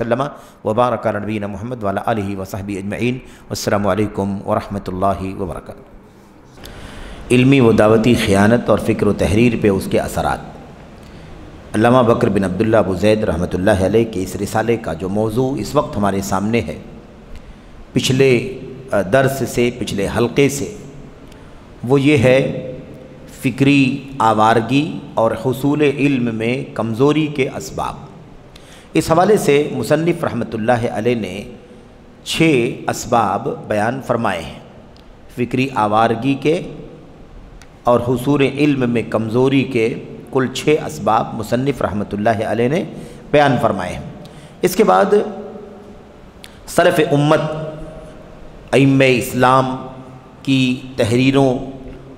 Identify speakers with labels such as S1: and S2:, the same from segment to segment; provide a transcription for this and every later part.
S1: وسلم وبارک علی نبینا محمد وعلی آلہ وصحبہ اجمعین والسلام علیکم ورحمۃ اللہ وبرکاتہ۔ علمی و دعوتی خیانت اور فکر و تحریر پہ اس کے اثرات۔ علامہ بکر بن عبداللہ ابو زید رحمۃ اللہ علیہ کے اس رسالے کا جو موضوع اس وقت ہمارے سامنے ہے، پچھلے درس سے، پچھلے حلقے سے، وہ یہ ہے فکری آوارگی اور حصول علم میں کمزوری کے اسباب۔ اس حوالے سے مصنف رحمۃ اللہ علیہ نے 6 اسباب بیان فرمائے ہیں۔ فکری آوارگی کے اور حصول علم میں کمزوری کے کل 6 اسباب مصنف رحمۃ اللہ علیہ نے بیان فرمائے ہیں۔ اس کے بعد سلف امت ائمہ اسلام کی تحریروں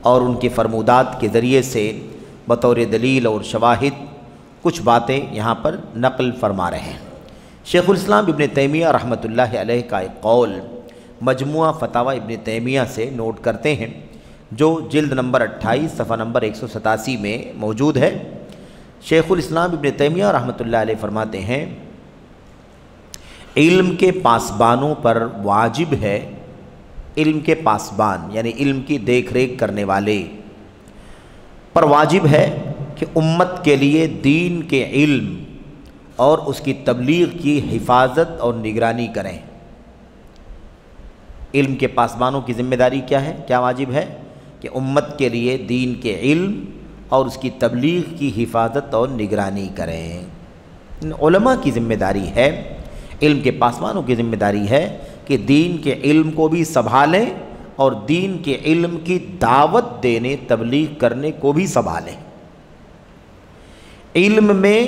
S1: اور ان کے فرمودات کے ذریعے سے بطور دلیل اور شواہد کچھ باتیں یہاں پر نقل فرما رہے ہیں۔ شیخ الاسلام ابن تیمیہ رحمۃ اللہ علیہ کا ایک قول مجموعہ فتاوی ابن تیمیہ سے نوٹ کرتے ہیں، جو جلد نمبر 28 صفحہ نمبر 187 میں موجود ہے۔ شیخ الاسلام ابن تیمیہ رحمۃ اللہ علیہ فرماتے ہیں، علم کے پاسبانوں پر واجب ہے، علم کے پاسبان یعنی علم کی دیکھ ریکھ کرنے والے پر واجب ہے کہ امت کے لیے دین کے علم اور اس کی تبلیغ کی حفاظت اور نگرانی کریں۔ علم کے پاسبانوں کی ذمہ داری کیا ہے؟ کیا واجب ہے؟ کہ امت کے لیے دین کے علم اور اس کی تبلیغ کی حفاظت اور نگرانی کریں۔ علماء کی ذمہ داری ہے، علم کے پاسبانوں کی ذمہ داری ہے کہ دین کے علم کو بھی سنبھالیں اور دین کے علم کی دعوت دینے، تبلیغ کرنے کو بھی سنبھالیں۔ علم میں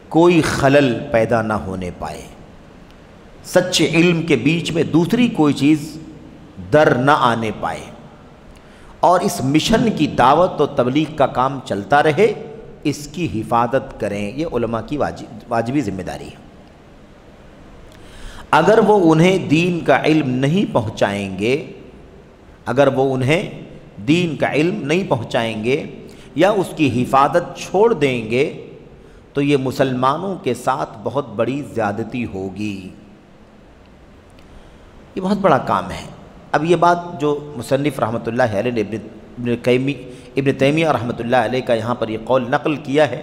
S1: کوئی خلل پیدا نہ ہونے پائے، سچے علم کے بیچ میں دوسری کوئی چیز در نہ آنے پائے، اور اس مشن کی دعوت و تبلیغ کا کام چلتا رہے، اس کی حفاظت کریں۔ یہ علماء کی واجبی ذمہ داری ہے۔ اگر وہ انہیں دین کا علم نہیں پہنچائیں گے، اگر وہ انہیں دین کا علم نہیں پہنچائیں گے یا اس کی حفاظت چھوڑ دیں گے تو یہ مسلمانوں کے ساتھ بہت بڑی زیادتی ہوگی۔ یہ بہت بڑا کام ہے۔ اب یہ بات جو مصنف رحمۃ اللہ علیہ نے ابن تیمیہ رحمۃ اللہ علیہ کا یہاں پر یہ قول نقل کیا ہے،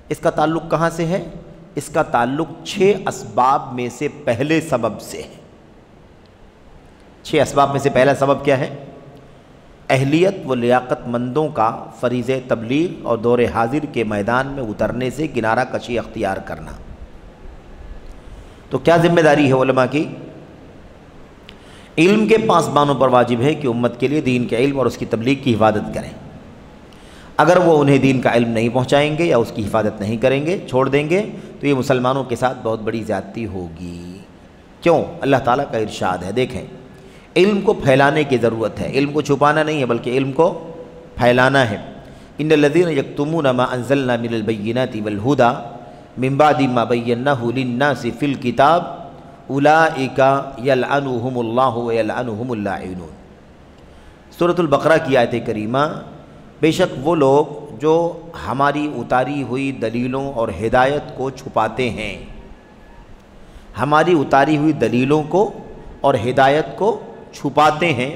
S1: اس کا تعلق کہاں سے ہے؟ اس کا تعلق 6 اسباب میں سے پہلے سبب سے ہے۔ 6 اسباب میں سے پہلا سبب کیا ہے؟ اہلیت و لیاقت مندوں کا فریضہ تبلیغ اور دور حاضر کے میدان میں اترنے سے کنارہ کشی اختیار کرنا۔ تو کیا ذمہ داری ہے علماء کی؟ علم کے پاسبانوں پر واجب ہے کہ امت کے لیے دین کے علم اور اس کی تبلیغ کی حفاظت کریں۔ اگر وہ انہیں دین کا علم نہیں پہنچائیں گے یا اس کی حفاظت نہیں کریں گے، چھوڑ دیں گے، تو یہ مسلمانوں کے ساتھ بہت بڑی زیادتی ہوگی۔ کیوں؟ اللہ تعالیٰ کا ارشاد ہے، دیکھیں، علم کو پھیلانے کی ضرورت ہے، علم کو چھپانا نہیں ہے بلکہ علم کو پھیلانا ہے۔ ان الذین یکتمون ما انزلنا من البینات والہدی من بعد ما بیناہ للناس فی الکتاب اولئک یلعنہم اللہ ویلعنہم اللاعنون۔ سورۃ البقرہ کی آیت کریمہ، بے شک وہ لوگ جو ہماری اتاری ہوئی دلیلوں اور ہدایت کو چھپاتے ہیں، ہماری اتاری ہوئی دلیلوں کو اور ہدایت کو چھپاتے ہیں،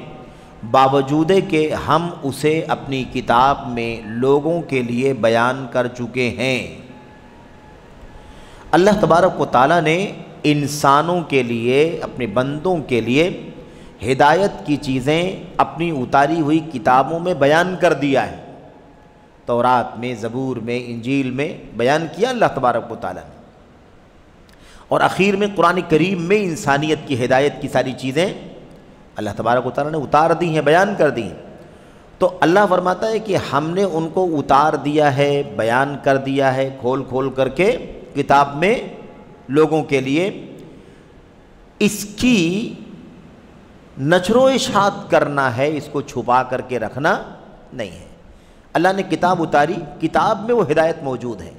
S1: باوجود کہ ہم اسے اپنی کتاب میں لوگوں کے لیے بیان کر چکے ہیں۔ اللہ تبارک و تعالیٰ نے انسانوں کے لیے، اپنے بندوں کے لیے ہدایت کی چیزیں اپنی اتاری ہوئی کتابوں میں بیان کر دیا ہے۔ تورات میں، زبور میں، انجیل میں بیان کیا اللہ تبارک و تعالیٰ نے، اور اخیر میں قرآن کریم میں انسانیت کی ہدایت کی ساری چیزیں اللہ تبارک و تعالیٰ نے اتار دی ہیں، بیان کر دی ہیں۔ تو اللہ فرماتا ہے کہ ہم نے ان کو اتار دیا ہے، بیان کر دیا ہے، کھول کھول کر کے کتاب میں لوگوں کے لیے۔ اس کی نشر و اشاعت کرنا ہے، اس کو چھپا کر کے رکھنا نہیں ہے۔ اللہ نے کتاب اتاری، کتاب میں وہ ہدایت موجود ہے،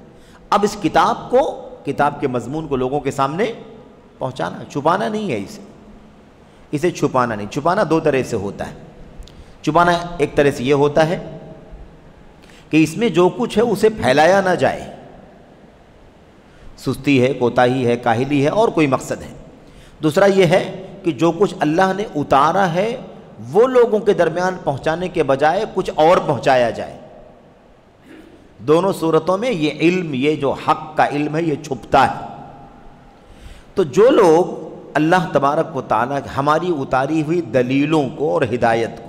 S1: اب اس کتاب کو، کتاب کے مضمون کو لوگوں کے سامنے پہنچانا، چھپانا نہیں ہے۔ اسے چھپانا نہیں۔ چھپانا 2 طرح سے ہوتا ہے۔ چھپانا ایک طرح سے یہ ہوتا ہے کہ اس میں جو کچھ ہے اسے پھیلایا نہ جائے، سستی ہے، کوتاہی ہے، کاہلی ہے اور کوئی مقصد ہے۔ دوسرا یہ ہے کہ جو کچھ اللہ نے اتارا ہے وہ لوگوں کے درمیان پہنچانے کے بجائے کچھ اور پہنچایا جائے۔ دونوں صورتوں میں یہ علم، یہ جو حق کا علم ہے، یہ چھپتا ہے۔ تو جو لوگ اللہ تبارک و تعالیٰ ہماری اتاری ہوئی دلیلوں کو اور ہدایت کو،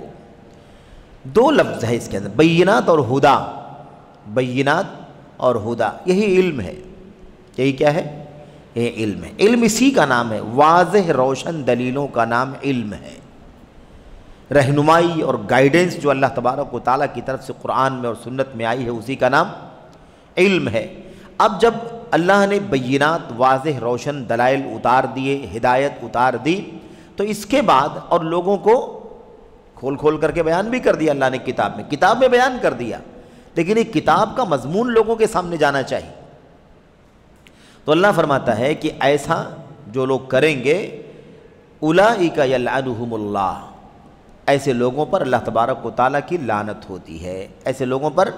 S1: دو لفظ ہے اس کے اندر، بینات اور ہدا، بینات اور ہدا، یہی علم ہے۔ یہی کیا ہے؟ یہ علم ہے۔ علم اسی کا نام ہے، واضح روشن دلیلوں کا نام علم ہے۔ رہنمائی اور گائیڈنس جو اللہ تبارک و تعالیٰ کی طرف سے قرآن میں اور سنت میں آئی ہے، اسی کا نام علم ہے۔ اب جب اللہ نے بینات، واضح روشن دلائل اتار دیے، ہدایت اتار دی، تو اس کے بعد اور لوگوں کو کھول کھول کر کے بیان بھی کر دیا اللہ نے کتاب میں بیان کر دیا، لیکن ایک کتاب کا مضمون لوگوں کے سامنے جانا چاہیے۔ تو اللہ فرماتا ہے کہ ایسا جو لوگ کریں گے، اولئک یلعنہم اللہ، ایسے لوگوں پر اللہ تبارک و تعالیٰ کی لعنت ہوتی ہے۔ ایسے لوگوں پر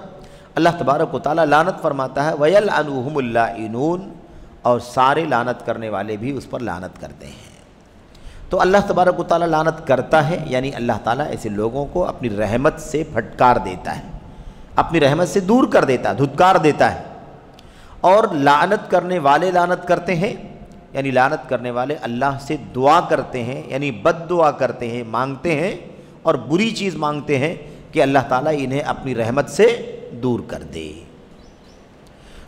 S1: اللہ تبارک و تعالیٰ لعنت فرماتا ہے، وَيَلْعَنُهُمُ اللَّائِنُونَ، اور سارے لعنت کرنے والے بھی اس پر لعنت کرتے ہیں۔ تو اللہ تبارک و تعالیٰ لعنت کرتا ہے، یعنی اللہ تعالیٰ ایسے لوگوں کو اپنی رحمت سے پھٹکار دیتا ہے، اپنی رحمت سے دور کر دیتا ہے، دھتکار دیتا ہے۔ اور لعنت کرنے والے لعنت کرتے ہیں، یعنی لعنت کرنے والے اللہ سے دعا کرتے ہیں، یعنی بد دعا کرتے ہیں، مانگتے ہیں اور بری چیز مانگتے ہیں کہ اللہ تعالیٰ انہیں اپنی رحمت سے دور کر دے۔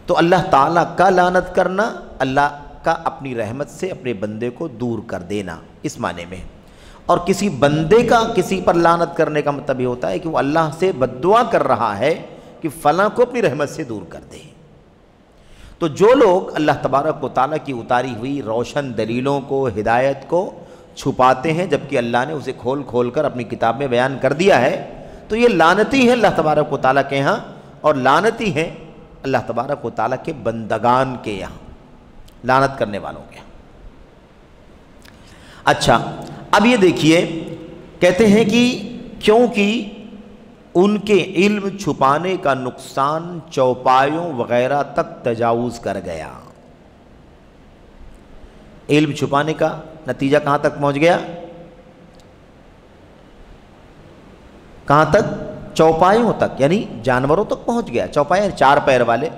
S1: تو اللہ تعالیٰ کا لعنت کرنا، اللہ کا اپنی رحمت سے اپنے بندے کو دور کر دینا، اس معنی میں۔ اور کسی بندے کا کسی پر لعنت کرنے کا مطلب یہ ہوتا ہے کہ وہ اللہ سے بد دعا کر رہا ہے کہ فلاں کو اپنی رحمت سے دور کر دے۔ تو جو لوگ اللہ تبارک و تعالیٰ کی اتاری ہوئی روشن دلیلوں کو، ہدایت کو چھپاتے ہیں جبکہ اللہ نے اسے کھول کھول کر اپنی کتاب میں بیان کر دیا ہے، تو یہ لعنتی ہے اللہ تبارک و تعالیٰ کے ہاں، اور لعنتی ہے اللہ تبارک و تعالیٰ کے بندگان کے یہاں، لعنت کرنے والوں کے یہاں۔ اچھا، اب یہ دیکھیے، کہتے ہیں کہ کیونکہ ان کے علم چھپانے کا نقصان چوپایوں وغیرہ تک تجاوز کر گیا۔ علم چھپانے کا نتیجہ کہاں تک پہنچ گیا؟ کہاں تک؟ چوپایوں تک، یعنی جانوروں تک پہنچ گیا۔ چوپایا چار پیر والے،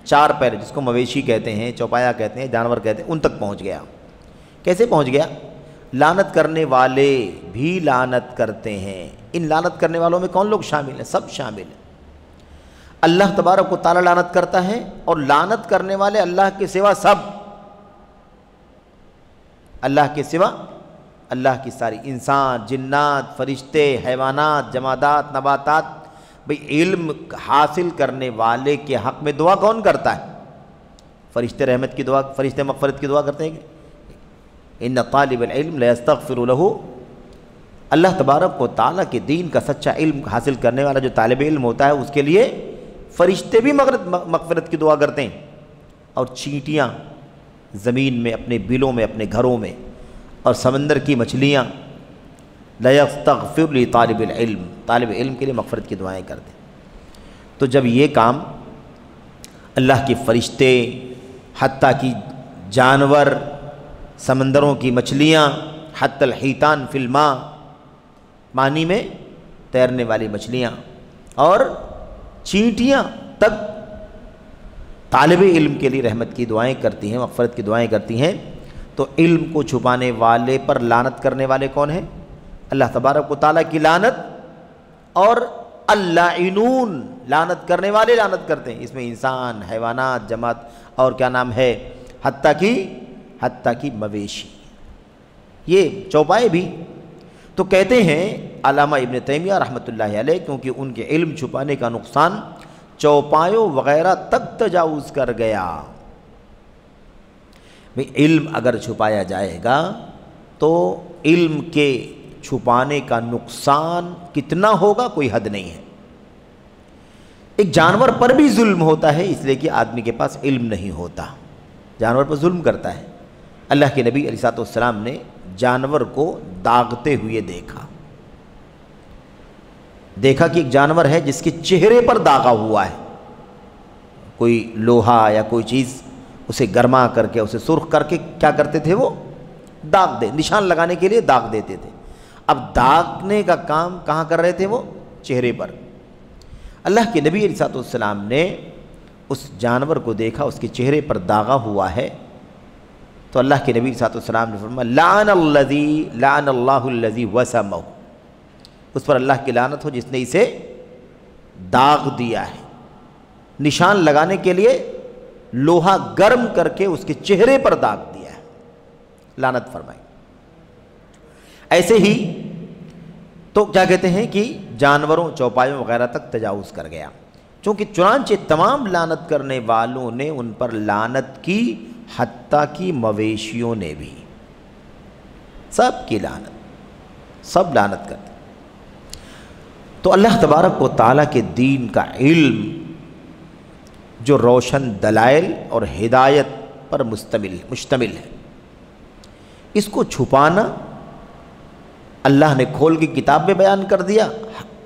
S1: چار پیر جس کو مویشی کہتے ہیں، چوپایا کہتے ہیں، جانور کہتے ہیں، ان تک پہنچ گیا۔ کیسے پہنچ گیا؟ لعنت کرنے والے بھی لعنت کرتے ہیں۔ ان لعنت کرنے والوں میں کون لوگ شامل ہیں؟ سب شامل ہیں۔ اللہ تبارک و تعالیٰ لعنت کرتا ہے، اور لعنت کرنے والے اللہ کے سوا سب، اللہ کے سوا اللہ کی ساری انسان، جنات، فرشتے، حیوانات، جمادات، نباتات۔ بھئی علم حاصل کرنے والے کے حق میں دعا کون کرتا ہے؟ فرشتے رحمت کی دعا، فرشتے مغفرت کی دعا کرتے ہیں کہ ان طالب العلم لا يستغفر له۔ اللہ تبارک و تعالیٰ کے دین کا سچا علم حاصل کرنے والا جو طالب علم ہوتا ہے، اس کے لیے فرشتے بھی مغفرت کی دعا کرتے ہیں، اور چینٹیاں زمین میں، اپنے بلوں میں، اپنے گھروں میں، اور سمندر کی مچھلیاں لا يستغفر لطالب العلم، طالب علم کے لیے مغفرت کی دعائیں کرتے ہیں۔ تو جب یہ کام اللہ کے فرشتے، حتیٰ کہ جانور، سمندروں کی مچھلیاں، حتی الحیتان فی الماء، پانی میں تیرنے والی مچھلیاں، اور چینٹیاں تک طالب علم کے لیے رحمت کی دعائیں کرتی ہیں، مغفرت کی دعائیں کرتی ہیں، تو علم کو چھپانے والے پر لعنت کرنے والے کون ہیں؟ اللہ تبارک و تعالیٰ کی لعنت، اور اللاعنون، لعنت کرنے والے لعنت کرتے ہیں۔ اس میں انسان، حیوانات، جماد، اور کیا نام ہے، حتیٰ کی مویشی، یہ چوپائے بھی۔ تو کہتے ہیں علامہ ابن تیمیہ رحمۃ اللہ علیہ، کیونکہ ان کے علم چھپانے کا نقصان چوپایوں وغیرہ تک تجاوز کر گیا۔ علم اگر چھپایا جائے گا تو علم کے چھپانے کا نقصان کتنا ہوگا، کوئی حد نہیں ہے۔ ایک جانور پر بھی ظلم ہوتا ہے، اس لیے کہ آدمی کے پاس علم نہیں ہوتا، جانور پر ظلم کرتا ہے۔ اللہ کے نبی علیہ الصلوۃ والسلام نے جانور کو داغتے ہوئے دیکھا کہ ایک جانور ہے جس کے چہرے پر داغا ہوا ہے، کوئی لوہا یا کوئی چیز اسے گرما کر کے اسے سرخ کر کے کیا کرتے تھے وہ داغ دے، نشان لگانے کے لیے داغ دیتے تھے۔ اب داغنے کا کام کہاں کر رہے تھے وہ؟ چہرے پر۔ اللہ کے نبی علیہ السلام نے اس جانور کو دیکھا، اس کے چہرے پر داغا ہوا ہے، تو اللہ کے نبی علیہ السلام نے فرمایا لعن اللہ الذی وسمہ، اس پر اللہ کی لعنت ہو جس نے اسے داغ دیا ہے۔ نشان لگانے کے لیے لوہا گرم کر کے اس کے چہرے پر داغ دیا ہے، لعنت فرمائی۔ ایسے ہی تو کیا کہتے ہیں کہ جانوروں چوپایوں وغیرہ تک تجاوز کر گیا، چونکہ چنانچہ تمام لعنت کرنے والوں نے ان پر لعنت کی، حتیٰ کہ مویشیوں نے بھی، سب کی لعنت، سب لعنت کرتے۔ تو اللہ تبارک و تعالیٰ کے دین کا علم جو روشن دلائل اور ہدایت پر مشتمل ہے، اس کو چھپانا اللہ نے کھول کے کتاب میں بیان کر دیا،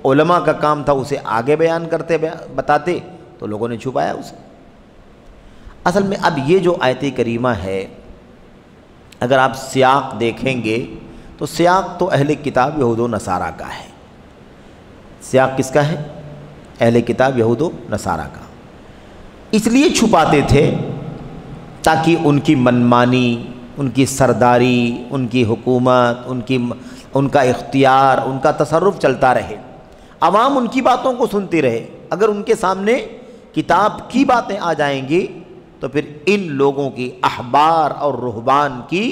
S1: علماء کا کام تھا اسے آگے بیان کرتے بتاتے، تو لوگوں نے چھپایا اسے۔ اصل میں اب یہ جو آیت کریمہ ہے، اگر آپ سیاق دیکھیں گے تو سیاق تو اہل کتاب یہود و نصارہ کا ہے۔ سیاق کس کا ہے؟ اہل کتاب یہود و نصارہ کا۔ اس لیے چھپاتے تھے تاکہ ان کی منمانی، ان کی سرداری، ان کی حکومت، ان کا اختیار، ان کا تصرف چلتا رہے، عوام ان کی باتوں کو سنتی رہے۔ اگر ان کے سامنے کتاب کی باتیں آ جائیں گی تو پھر ان لوگوں کی احبار اور رہبان کی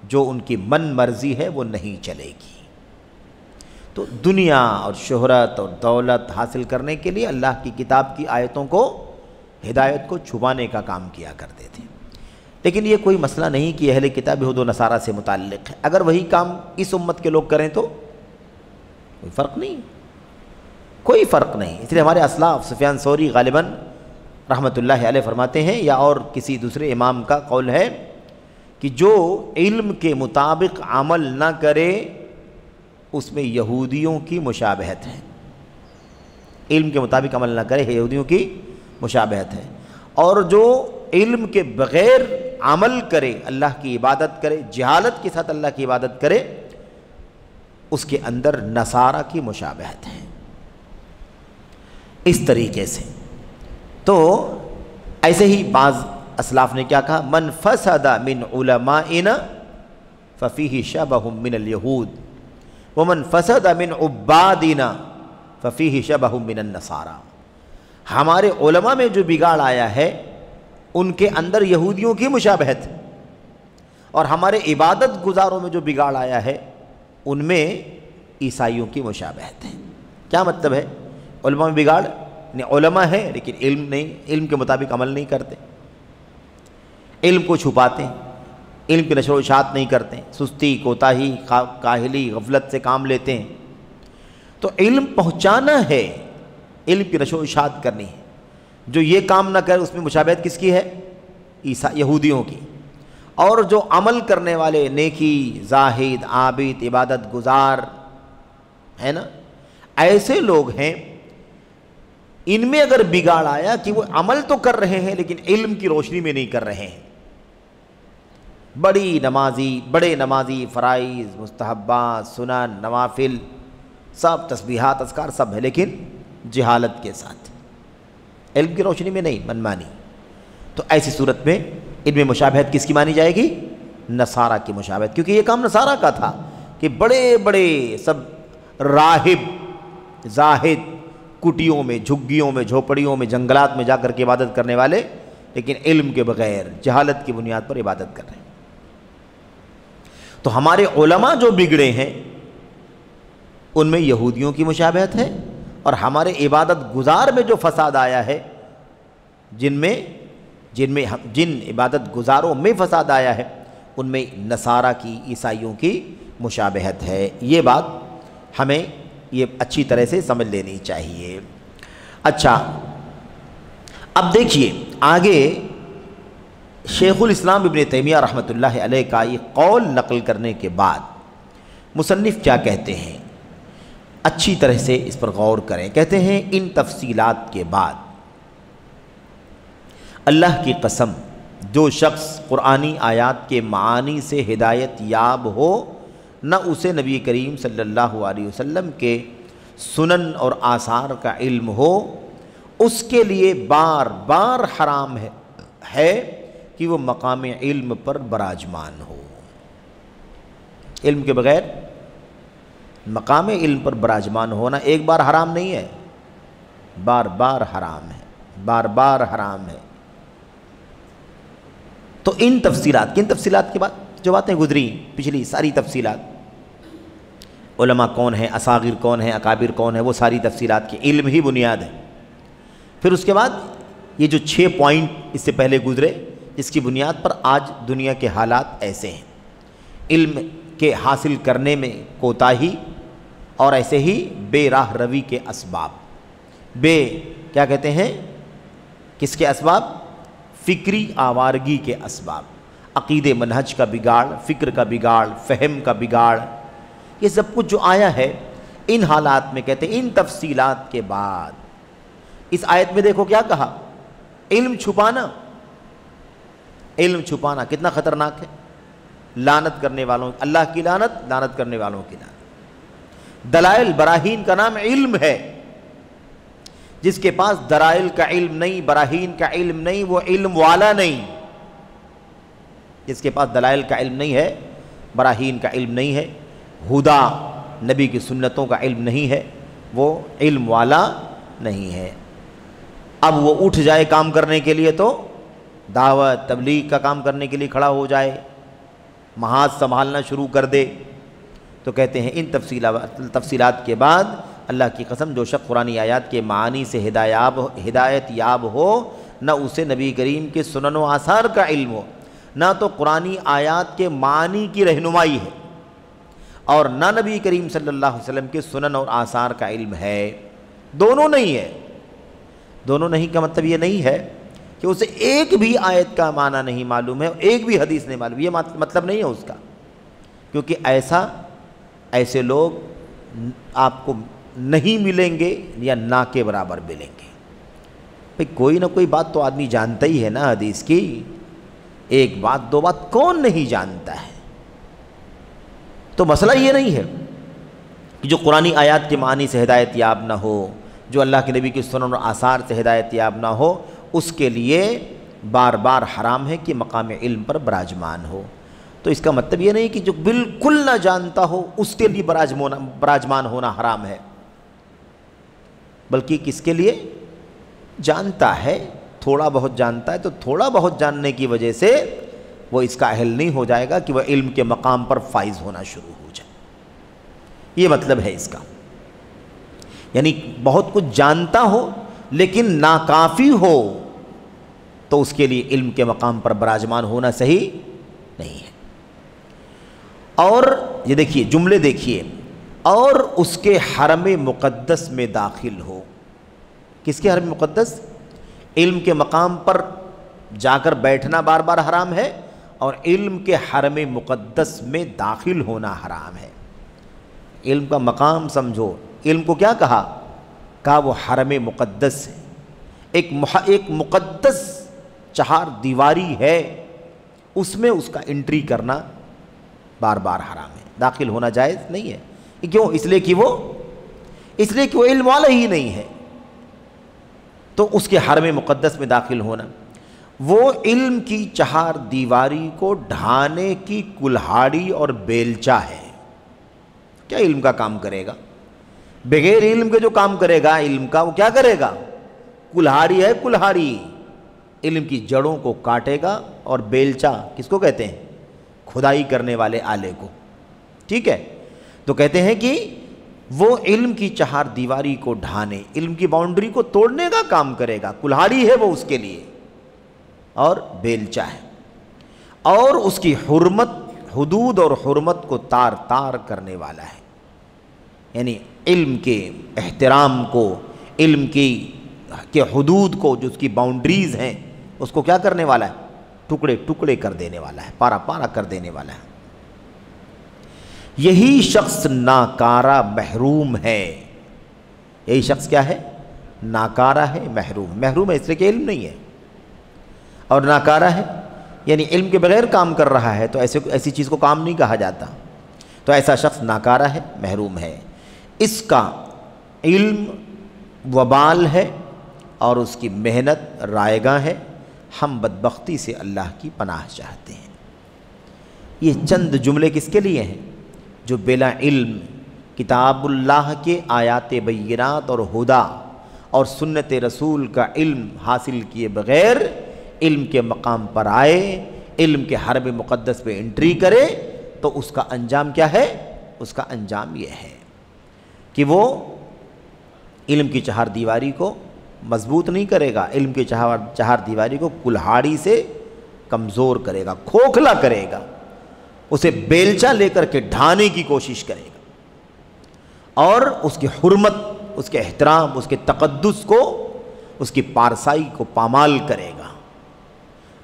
S1: جو ان کی من مرضی ہے وہ نہیں چلے گی۔ تو دنیا اور شہرت اور دولت حاصل کرنے کے لیے اللہ کی کتاب کی آیتوں کو، ہدایت کو چھپانے کا کام کیا کرتے تھے۔ لیکن یہ کوئی مسئلہ نہیں کہ اہل کتاب یہود و نصارہ سے متعلق ہے، اگر وہی کام اس امت کے لوگ کریں تو کوئی فرق نہیں، کوئی فرق نہیں۔ اس لیے ہمارے اسلاف سفیان ثوری غالباً رحمۃ اللہ علیہ فرماتے ہیں، یا اور کسی دوسرے امام کا قول ہے کہ جو علم کے مطابق عمل نہ کرے اس میں یہودیوں کی مشابہت ہے، علم کے مطابق عمل نہ کرے یہودیوں کی مشابہت ہے، اور جو علم کے بغیر عمل کرے، اللہ کی عبادت کرے، جہالت کے ساتھ اللہ کی عبادت کرے، اس کے اندر نصارہ کی مشابہت ہے۔ اس طریقے سے تو ایسے ہی بعض اسلاف نے کیا کہا، من فسد من علمائنا ففیہ شبہ من الیہود ومن فسد من عبادنا ففیہ شبہ من النصارى، ہمارے علماء میں جو بگاڑ آیا ہے ان کے اندر یہودیوں کی مشابہت ہے، اور ہمارے عبادت گزاروں میں جو بگاڑ آیا ہے ان میں عیسائیوں کی مشابہت ہے۔ کیا مطلب ہے؟ علماء میں بگاڑ، یعنی علماء ہے لیکن علم نہیں، علم کے مطابق عمل نہیں کرتے، علم کو چھپاتے ہیں، علم کی نشر و اشاعت نہیں کرتے، سستی، کوتاہی، کاہلی، غفلت سے کام لیتے ہیں۔ تو علم پہنچانا ہے، علم کی نشر و اشاعت کرنی ہے۔ جو یہ کام نہ کرے اس میں مشابہت کس کی ہے؟ یہودیوں کی۔ اور جو عمل کرنے والے نیکی، زاہد، عابد، عبادت گزار ہے نا، ایسے لوگ ہیں، ان میں اگر بگاڑ آیا کہ وہ عمل تو کر رہے ہیں لیکن علم کی روشنی میں نہیں کر رہے ہیں، بڑے نمازی، فرائض، مستحبات، سنن، نوافل، سب تسبیحات، اذکار سب ہے، لیکن جہالت کے ساتھ، علم کی روشنی میں نہیں، منمانی۔ تو ایسی صورت میں ان میں مشابہت کس کی مانی جائے گی؟ نصارہ کی مشابہت، کیونکہ یہ کام نصارہ کا تھا کہ بڑے بڑے سب راہب، زاہد، کٹیوں میں، جھگیوں میں، جھوپڑیوں میں، جنگلات میں جا کر کے عبادت کرنے والے، لیکن علم کے بغیر جہالت کی بنیاد پر عبادت کر رہے ہیں۔ تو ہمارے علماء جو بگڑے ہیں ان میں یہودیوں کی مشابہت ہے، اور ہمارے عبادت گزار میں جو فساد آیا ہے، جن عبادت گزاروں میں فساد آیا ہے ان میں نصارہ کی، عیسائیوں کی مشابہت ہے۔ یہ بات ہمیں یہ اچھی طرح سے سمجھ لینی چاہیے۔ اچھا، اب دیکھیے آگے شیخ الاسلام ابن تیمیہ رحمۃ اللہ علیہ کا یہ قول نقل کرنے کے بعد مصنف کیا کہتے ہیں، اچھی طرح سے اس پر غور کریں۔ کہتے ہیں ان تفصیلات کے بعد اللہ کی قسم جو شخص قرآنی آیات کے معانی سے ہدایت یاب ہو نہ اسے نبی کریم صلی اللہ علیہ وسلم کے سنن اور آثار کا علم ہو، اس کے لیے بار بار حرام ہے کہ وہ مقام علم پر براجمان ہو۔ علم کے بغیر مقام علم پر براجمان ہونا ایک بار حرام نہیں ہے، بار بار حرام ہے، بار بار حرام ہے۔ تو ان تفصیلات، کن تفصیلات کے بعد جو باتیں گزری پچھلی ساری تفصیلات، علماء کون ہیں، اصاغر کون ہیں، اکابر کون ہیں، وہ ساری تفصیلات کی علم ہی بنیاد ہے۔ پھر اس کے بعد یہ جو 6 پوائنٹ اس سے پہلے گزرے، جس کی بنیاد پر آج دنیا کے حالات ایسے ہیں، علم کے حاصل کرنے میں کوتاہی اور ایسے ہی بے راہ روی کے اسباب، کیا کہتے ہیں، کس کے اسباب؟ فکری آوارگی کے اسباب، عقیدے منہج کا بگاڑ، فکر کا بگاڑ، فہم کا بگاڑ، یہ سب کچھ جو آیا ہے ان حالات میں، کہتے ہیں ان تفصیلات کے بعد اس آیت میں دیکھو کیا کہا، علم چھپانا، علم چھپانا کتنا خطرناک ہے، لعنت کرنے والوں، اللہ کی لعنت، لعنت کرنے والوں کی لعنت۔ دلائل براہین کا نام علم ہے، جس کے پاس دلائل کا علم نہیں، براہین کا علم نہیں، وہ علم والا نہیں۔ جس کے پاس دلائل کا علم نہیں ہے، براہین کا علم نہیں ہے، ہدا نبی کی سنتوں کا علم نہیں ہے، وہ علم والا نہیں ہے۔ اب وہ اٹھ جائے کام کرنے کے لیے تو دعوت تبلیغ کا کام کرنے کے لیے کھڑا ہو جائے، محاذ سنبھالنا شروع کر دے، تو کہتے ہیں ان تفصیلات کے بعد اللہ کی قسم جو شخص قرآنی آیات کے معانی سے ہدایت یاب ہو نہ اسے نبی کریم کے سنن و آثار کا علم ہو، نہ تو قرآنی آیات کے معنی کی رہنمائی ہے اور نہ نبی کریم صلی اللہ علیہ وسلم کے سنن اور آثار کا علم ہے، دونوں نہیں ہے۔ دونوں نہیں کا مطلب یہ نہیں ہے کہ اسے ایک بھی آیت کا معنی نہیں معلوم ہے، ایک بھی حدیث نہیں معلوم، یہ مطلب نہیں ہے اس کا، کیونکہ ایسے لوگ آپ کو نہیں ملیں گے یا نہ کے برابر ملیں گے۔ بھئی کوئی نہ کوئی بات تو آدمی جانتا ہی ہے نا حدیث کی، ایک بات دو بات کون نہیں جانتا ہے؟ تو مسئلہ یہ نہیں ہے کہ جو قرآنی آیات کے معنی سے ہدایت یاب نہ ہو، جو اللہ کے نبی کے سنن و آثار سے ہدایت یاب نہ ہو، اس کے لیے بار بار حرام ہے کہ مقام علم پر براجمان ہو۔ تو اس کا مطلب یہ نہیں کہ جو بالکل نہ جانتا ہو اس کے لیے براجمان ہونا حرام ہے، بلکہ کس کے لیے جانتا ہے، تھوڑا بہت جانتا ہے تو تھوڑا بہت جاننے کی وجہ سے وہ اس کا اہل نہیں ہو جائے گا کہ وہ علم کے مقام پر فائز ہونا شروع ہو جائے، یہ مطلب ہے اس کا۔ یعنی بہت کچھ جانتا ہو لیکن ناکافی ہو تو اس کے لیے علم کے مقام پر براجمان ہونا صحیح نہیں ہے۔ اور یہ دیکھیے جملے دیکھیے، اور اس کے حرم مقدس میں داخل ہو۔ کس کے حرم مقدس؟ علم کے مقام پر جا کر بیٹھنا بار بار حرام ہے، اور علم کے حرم مقدس میں داخل ہونا حرام ہے۔ علم کا مقام سمجھو، علم کو کیا کہا وہ حرم مقدس ہے، ایک مقدس چہار دیواری ہے، اس میں اس کا انٹری کرنا بار بار حرام ہے، داخل ہونا جائز نہیں ہے۔ کیوں؟ اس لیے کہ وہ علم والا ہی نہیں ہے، تو اس کے حرم مقدس میں داخل ہونا، وہ علم کی چہار دیواری کو ڈھانے کی کلہاڑی اور بیلچا ہے۔ کیا علم کا کام کرے گا؟ بغیر علم کے جو کام کرے گا علم کا، وہ کیا کرے گا؟ کلہاڑی ہے، کلہاڑی، علم کی جڑوں کو کاٹے گا، اور بیلچا کس کو کہتے ہیں؟ کھدائی کرنے والے آلے کو، ٹھیک ہے؟ تو کہتے ہیں کہ وہ علم کی چہار دیواری کو ڈھانے، علم کی باؤنڈری کو توڑنے کا کام کرے گا، کلہاڑی ہے وہ اس کے لیے، اور بیلچا ہے، اور اس کی حرمت، حدود اور حرمت کو تار تار کرنے والا ہے۔ یعنی علم کے احترام کو، علم کے حدود کو، جو اس کی باؤنڈریز ہیں، اس کو کیا کرنے والا ہے؟ ٹکڑے ٹکڑے کر دینے والا ہے، پارا پارا کر دینے والا ہے۔ یہی شخص ناکارہ محروم ہے۔ یہی شخص کیا ہے؟ ناکارہ ہے، محروم ہے، اس لیے کہ علم نہیں ہے، اور ناکارہ ہے یعنی علم کے بغیر کام کر رہا ہے تو ایسی چیز کو کام نہیں کہا جاتا، تو ایسا شخص ناکارہ ہے، محروم ہے، اس کا علم وبال ہے اور اس کی محنت رائے گاں ہے۔ ہم بدبختی سے اللہ کی پناہ چاہتے ہیں۔ یہ چند جملے کس کے لیے ہیں؟ جو بلا علم کتاب اللہ کے آیات بینات اور ہدا اور سنت رسول کا علم حاصل کیے بغیر علم کے مقام پر آئے، علم کے حرم مقدس پہ انٹری کرے، تو اس کا انجام کیا ہے؟ اس کا انجام یہ ہے کہ وہ علم کی چہار دیواری کو مضبوط نہیں کرے گا، علم کی چہار دیواری کو کلہاڑی سے کمزور کرے گا، کھوکھلا کرے گا، اسے بیلچہ لے کر کے ڈھانے کی کوشش کرے گا، اور اس کی حرمت، اس کے احترام، اس کے تقدس کو، اس کی پارسائی کو پامال کرے گا۔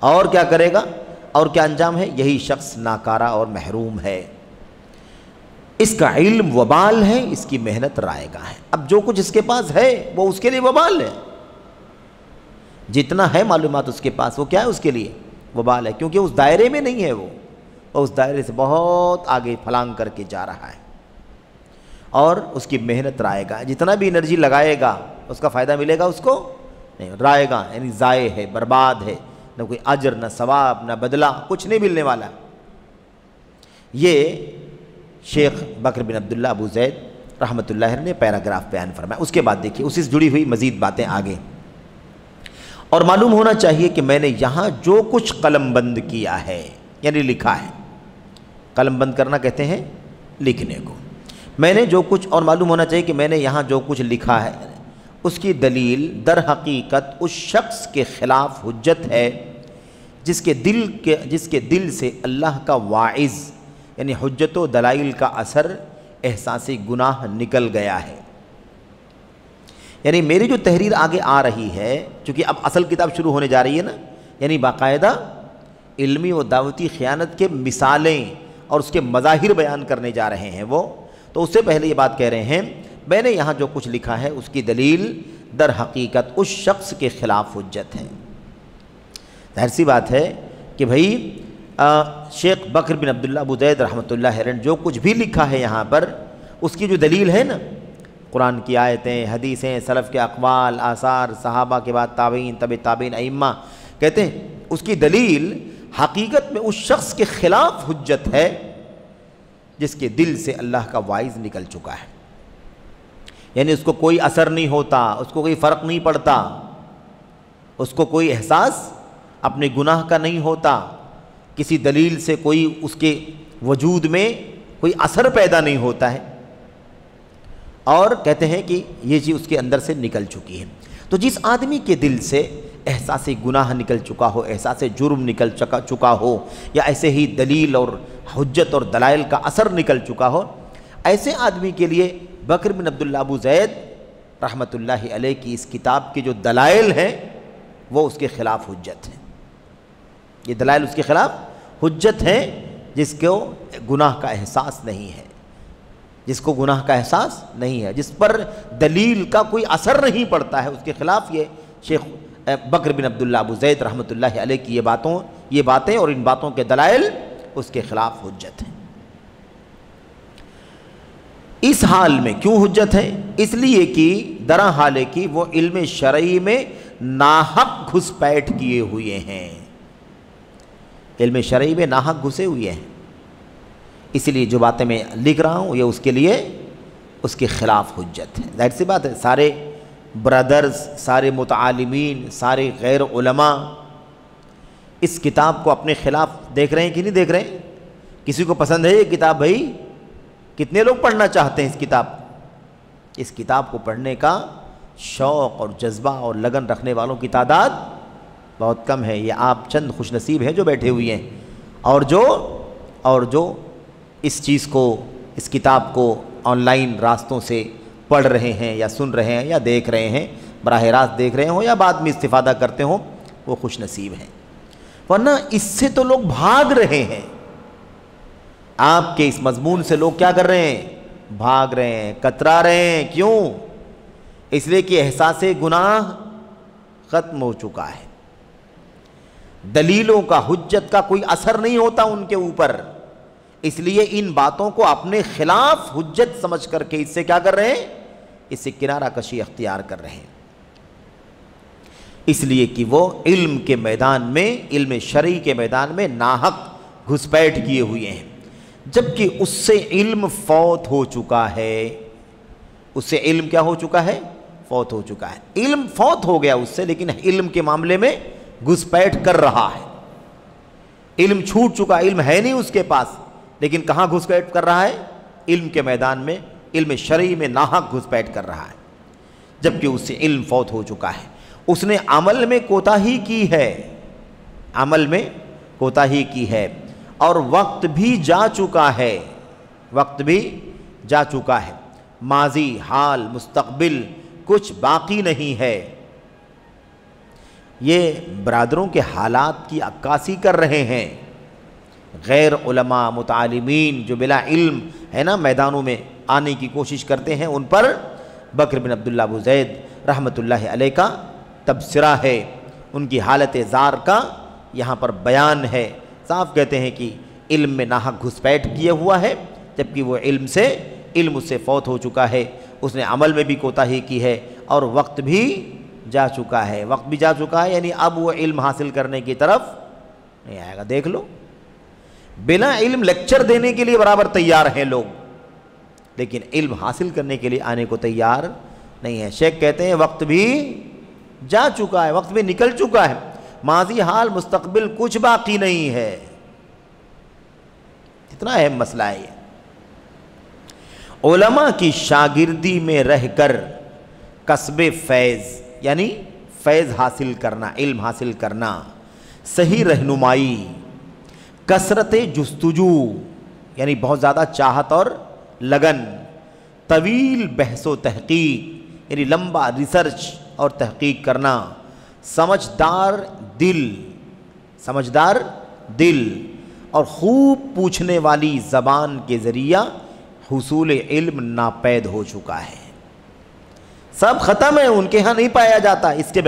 S1: اور کیا کرے گا؟ اور کیا انجام ہے؟ یہی شخص ناکارہ اور محروم ہے۔ اس کا علم وبال ہے، اس کی محنت رائے گاں ہے۔ اب جو کچھ اس کے پاس ہے وہ اس کے لیے وبال ہے، جتنا ہے معلومات اس کے پاس وہ کیا ہے؟ اس کے لیے وبال ہے، کیونکہ اس دائرے میں نہیں ہے، وہ اس دائرے سے بہت آگے پھلانگ کر کے جا رہا ہے، اور اس کی محنت رائے گاں، جتنا بھی انرجی لگائے گا اس کا فائدہ ملے گا اس کو نہیں، رائے گاں یعنی ضائع ہے، برباد ہے، نہ کوئی اجر، نہ ثواب، نہ بدلہ، کچھ نہیں ملنے والا۔ یہ شیخ بکر بن عبداللہ ابو زید رحمۃ اللہ نے پیراگراف بیان فرمایا۔ اس کے بعد دیکھیے اسی سے جڑی ہوئی مزید باتیں آگے۔ اور معلوم ہونا چاہیے کہ میں نے یہاں جو کچھ قلم بند کیا ہے، یعنی لکھا ہے، قلم بند کرنا کہتے ہیں لکھنے کو، میں نے جو کچھ، اور معلوم ہونا چاہیے کہ میں نے یہاں جو کچھ لکھا ہے اس کی دلیل در حقیقت اس شخص کے خلاف حجت ہے جس کے دل سے اللہ کا واعظ یعنی حجت و دلائل کا اثر احساس گناہ نکل گیا ہے۔ یعنی میری جو تحریر آگے آ رہی ہے، چونکہ اب اصل کتاب شروع ہونے جا رہی ہے نا، یعنی باقاعدہ علمی و دعوتی خیانت کے مثالیں اور اس کے مظاہر بیان کرنے جا رہے ہیں وہ، تو اس سے پہلے یہ بات کہہ رہے ہیں میں نے یہاں جو کچھ لکھا ہے اس کی دلیل در حقیقت اس شخص کے خلاف حجت ہے۔ ظاہر سی بات ہے کہ بھئی شیخ بکر بن عبداللہ ابو زید رحمۃ اللہ علیہ جو کچھ بھی لکھا ہے یہاں پر، اس کی جو دلیل ہے نا، قرآن کی آیتیں، حدیثیں، سلف کے اقوال، آثار، صحابہ کے بعد تابعین، تبع تابعین، ائمہ، کہتے ہیں اس کی دلیل حقیقت میں اس شخص کے خلاف حجت ہے جس کے دل سے اللہ کا واعظ نکل چکا ہے، یعنی اس کو کوئی اثر نہیں ہوتا، اس کو کوئی فرق نہیں پڑتا، اس کو کوئی احساس اپنے گناہ کا نہیں ہوتا، کسی دلیل سے کوئی اس کے وجود میں کوئی اثر پیدا نہیں ہوتا ہے، اور کہتے ہیں کہ یہ چیز اس کے اندر سے نکل چکی ہے۔ تو جس آدمی کے دل سے احساس گناہ نکل چکا ہو، احساس جرم نکل چکا ہو، یا ایسے ہی دلیل اور حجت اور دلائل کا اثر نکل چکا ہو، ایسے آدمی کے لیے بکر بن عبداللہ ابو زید رحمۃ اللہ علیہ کی اس کتاب کے جو دلائل ہیں وہ اس کے خلاف حجت ہیں۔ یہ دلائل اس کے خلاف حجت ہیں، جس کو گناہ کا احساس نہیں ہے، جس کو گناہ کا احساس نہیں ہے، جس پر دلیل کا کوئی اثر نہیں پڑتا ہے، اس کے خلاف یہ شیخ بکر بن عبداللہ ابو زید رحمۃ اللہ علیہ کی یہ باتیں اور ان باتوں کے دلائل اس کے خلاف حجت ہیں۔ اس حال میں کیوں حجت ہے؟ اس لیے کہ درا حال ہے کہ وہ علم شرعی میں ناحق گھسپیٹ کیے ہوئے ہیں، علم شرعی میں ناحق گھسے ہوئے ہیں، اس لیے جو باتیں میں لکھ رہا ہوں یہ اس کے لیے اس کے خلاف حجت ہے۔ ظاہر سی بات ہے، سارے برادرز، سارے متعالمین، سارے غیر علماء اس کتاب کو اپنے خلاف دیکھ رہے ہیں کہ نہیں دیکھ رہے ہیں؟ کسی کو پسند ہے یہ کتاب؟ بھائی کتنے لوگ پڑھنا چاہتے ہیں اس کتاب کو پڑھنے کا شوق اور جذبہ اور لگن رکھنے والوں کی تعداد بہت کم ہے۔ یہ آپ چند خوش نصیب ہیں جو بیٹھے ہوئے ہیں، اور جو اس چیز کو، اس کتاب کو آن لائن راستوں سے پڑھ رہے ہیں یا سن رہے ہیں یا دیکھ رہے ہیں، براہ راست دیکھ رہے ہوں یا بعد میں استفادہ کرتے ہوں، وہ خوش نصیب ہیں، ورنہ اس سے تو لوگ بھاگ رہے ہیں۔ آپ کے اس مضمون سے لوگ کیا کر رہے ہیں؟ بھاگ رہے ہیں، کترا رہے ہیں۔ کیوں؟ اس لیے کہ احساس گناہ ختم ہو چکا ہے۔ دلیلوں کا، حجت کا کوئی اثر نہیں ہوتا ان کے اوپر، اس لیے ان باتوں کو اپنے خلاف حجت سمجھ کر کے اس سے کیا کر رہے ہیں؟ اس سے کنارہ کشی اختیار کر رہے ہیں، اس لیے کہ وہ علم کے میدان میں، علم شرعی کے میدان میں ناحق گھسپیٹ کیے ہوئے ہیں، جبکہ اس سے علم فوت ہو چکا ہے۔ اس سے علم کیا ہو چکا ہے؟ فوت ہو چکا ہے۔ علم فوت ہو گیا اس سے، لیکن علم کے معاملے میں گھسپیٹ کر رہا ہے۔ علم چھوٹ چکا، علم ہے نہیں اس کے پاس، لیکن کہاں گھسپیٹ کر رہا ہے؟ علم کے میدان میں، علم شرعی میں ناحق گھسپیٹ کر رہا ہے، جبکہ اس سے علم فوت ہو چکا ہے۔ اس نے عمل میں کوتاہی کی ہے، عمل میں کوتاہی کی ہے، اور وقت بھی جا چکا ہے، وقت بھی جا چکا ہے، ماضی، حال، مستقبل کچھ باقی نہیں ہے۔ یہ برادروں کے حالات کی عکاسی کر رہے ہیں۔ غیر علماء متعلمین جو بلا علم ہے نا میدانوں میں آنے کی کوشش کرتے ہیں، ان پر بکر بن عبداللہ ابو زید رحمۃ اللہ علیہ کا تبصرہ ہے، ان کی حالت زار کا یہاں پر بیان ہے۔ صاف کہتے ہیں کہ علم میں ناحق گھسپیٹ کیا ہوا ہے، جبکہ وہ علم اس سے فوت ہو چکا ہے، اس نے عمل میں بھی کوتاہی کی ہے، اور وقت بھی جا چکا ہے۔ وقت بھی جا چکا ہے یعنی اب وہ علم حاصل کرنے کی طرف نہیں آئے گا۔ دیکھ لو، بلا علم لیکچر دینے کے لیے برابر تیار ہیں لوگ، لیکن علم حاصل کرنے کے لیے آنے کو تیار نہیں ہے۔ شیخ کہتے ہیں وقت بھی جا چکا ہے، وقت بھی نکل چکا ہے، ماضی، حال، مستقبل کچھ باقی نہیں ہے۔ کتنا اہم مسئلہ ہے یہ۔ علماء کی شاگردی میں رہ کر کسب فیض یعنی فیض حاصل کرنا، علم حاصل کرنا، صحیح رہنمائی، کثرت جستجو یعنی بہت زیادہ چاہت اور لگن، طویل بحث و تحقیق یعنی لمبا ریسرچ اور تحقیق کرنا، سمجھدار دل اور خوب پوچھنے والی زبان کے ذریعہ حصول علم ناپید ہو چکا ہے۔ سب ختم ہے، ان کے ہاں نہیں پایا جاتا، اس کے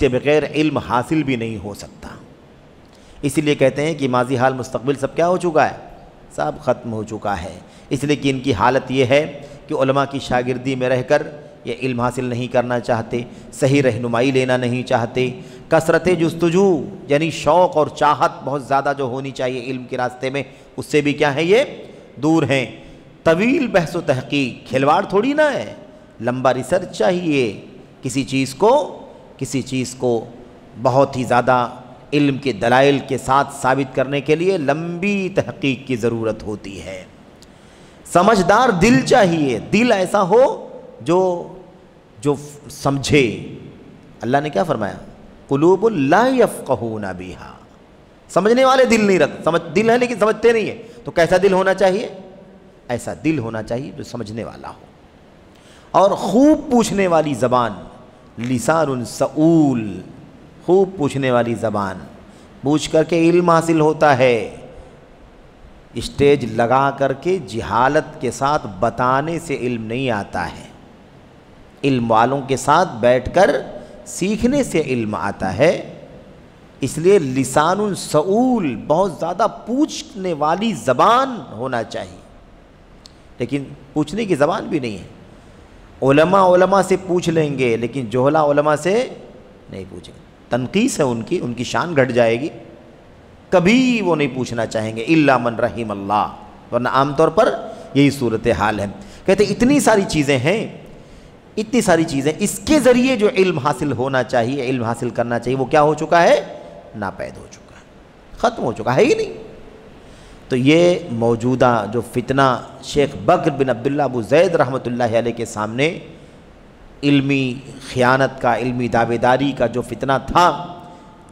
S1: بغیر علم حاصل بھی نہیں ہو سکتا۔ اسی لیے کہتے ہیں کہ ماضی، حال، مستقبل سب کیا ہو چکا ہے؟ سب ختم ہو چکا ہے۔ اس لیے کہ ان کی حالت یہ ہے کہ علماء کی شاگردی میں رہ کر یہ علم حاصل نہیں کرنا چاہتے، صحیح رہنمائی لینا نہیں چاہتے، کثرت جستجو یعنی شوق اور چاہت بہت زیادہ جو ہونی چاہیے علم کے راستے میں، اس سے بھی کیا ہے یہ دور ہیں۔ طویل بحث و تحقیق، کھلواڑ تھوڑی نہ ہے، لمبا ریسرچ چاہیے، کسی چیز کو بہت ہی زیادہ علم کے دلائل کے ساتھ ثابت کرنے کے لیے لمبی تحقیق کی ضرورت ہوتی ہے۔ سمجھدار دل چاہیے، دل ایسا ہو جو سمجھے۔ اللہ نے کیا فرمایا؟ قلوب لا یفقہون بہا، سمجھنے والے دل نہیں رکھتے، دل ہے لیکن سمجھتے نہیں ہیں، تو کیسا دل ہونا چاہیے؟ ایسا دل ہونا چاہیے جو سمجھنے والا ہو، اور خوب پوچھنے والی زبان، لسان سؤول، خوب پوچھنے والی زبان، پوچھ کر کے علم حاصل ہوتا ہے، اسٹیج لگا کر کے جہالت کے ساتھ بتانے سے علم نہیں آتا ہے، علم والوں کے ساتھ بیٹھ کر سیکھنے سے علم آتا ہے۔ اس لیے لسان سؤول، بہت زیادہ پوچھنے والی زبان ہونا چاہیے، لیکن پوچھنے کی زبان بھی نہیں ہے۔ علماء سے پوچھ لیں گے لیکن جہلا علماء سے نہیں پوچھیں گے، تنقیص ہے ان کی شان گھٹ جائے گی، کبھی وہ نہیں پوچھنا چاہیں گے الا من رحم اللہ، ورنہ عام طور پر یہی صورتحال ہے۔ کہتے اتنی ساری چیزیں ہیں، اس کے ذریعے جو علم حاصل ہونا چاہیے، علم حاصل کرنا چاہیے، وہ کیا ہو چکا ہے؟ ناپید ہو چکا ہے، ختم ہو چکا ہے ہی نہیں۔ تو یہ موجودہ جو فتنہ شیخ بکر بن عبداللہ ابو زید رحمۃ اللہ علیہ کے سامنے علمی خیانت کا، علمی دعوے داری کا جو فتنہ تھا،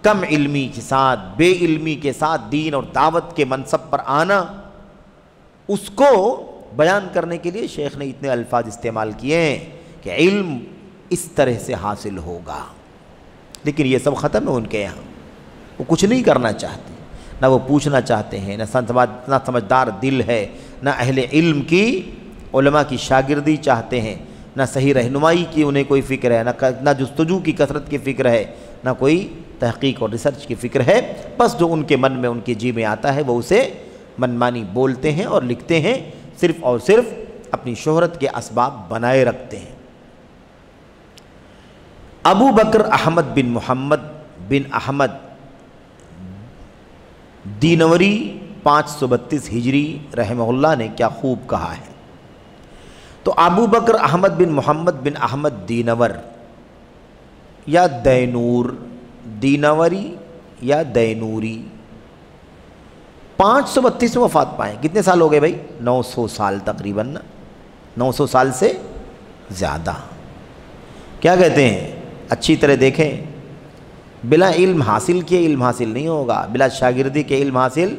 S1: کم علمی کے ساتھ، بے علمی کے ساتھ دین اور دعوت کے منصب پر آنا، اس کو بیان کرنے کے لیے شیخ نے اتنے الفاظ استعمال کیے ہیں کہ علم اس طرح سے حاصل ہوگا، لیکن یہ سب ختم ہے ان کے یہاں، وہ کچھ نہیں کرنا چاہتے، نہ وہ پوچھنا چاہتے ہیں، نہ سمجھدار دل ہے، نہ اہل علم کی، علماء کی شاگردی چاہتے ہیں، نہ صحیح رہنمائی کی انہیں کوئی فکر ہے، نہ جستجو کی کثرت کی فکر ہے، نہ کوئی تحقیق اور ریسرچ کی فکر ہے، بس جو ان کے من میں ان کے جی میں آتا ہے وہ اسے منمانی بولتے ہیں اور لکھتے ہیں، صرف اور صرف اپنی شہرت کے اسباب بنائے رکھتے ہیں۔ ابو بکر احمد بن محمد بن احمد دینوری 532 ہجری رحمہ اللہ نے کیا خوب کہا ہے۔ تو ابو بکر احمد بن محمد بن احمد دینور یا دینور، دینوری یا دینوری، 532 میں وفات پائیں۔ کتنے سال ہو گئے بھائی؟ 900 سال تقریباً، 900 سال سے زیادہ۔ کیا کہتے ہیں؟ اچھی طرح دیکھیں، بلا علم حاصل کیے علم حاصل نہیں ہوگا، بلا شاگردی کے علم حاصل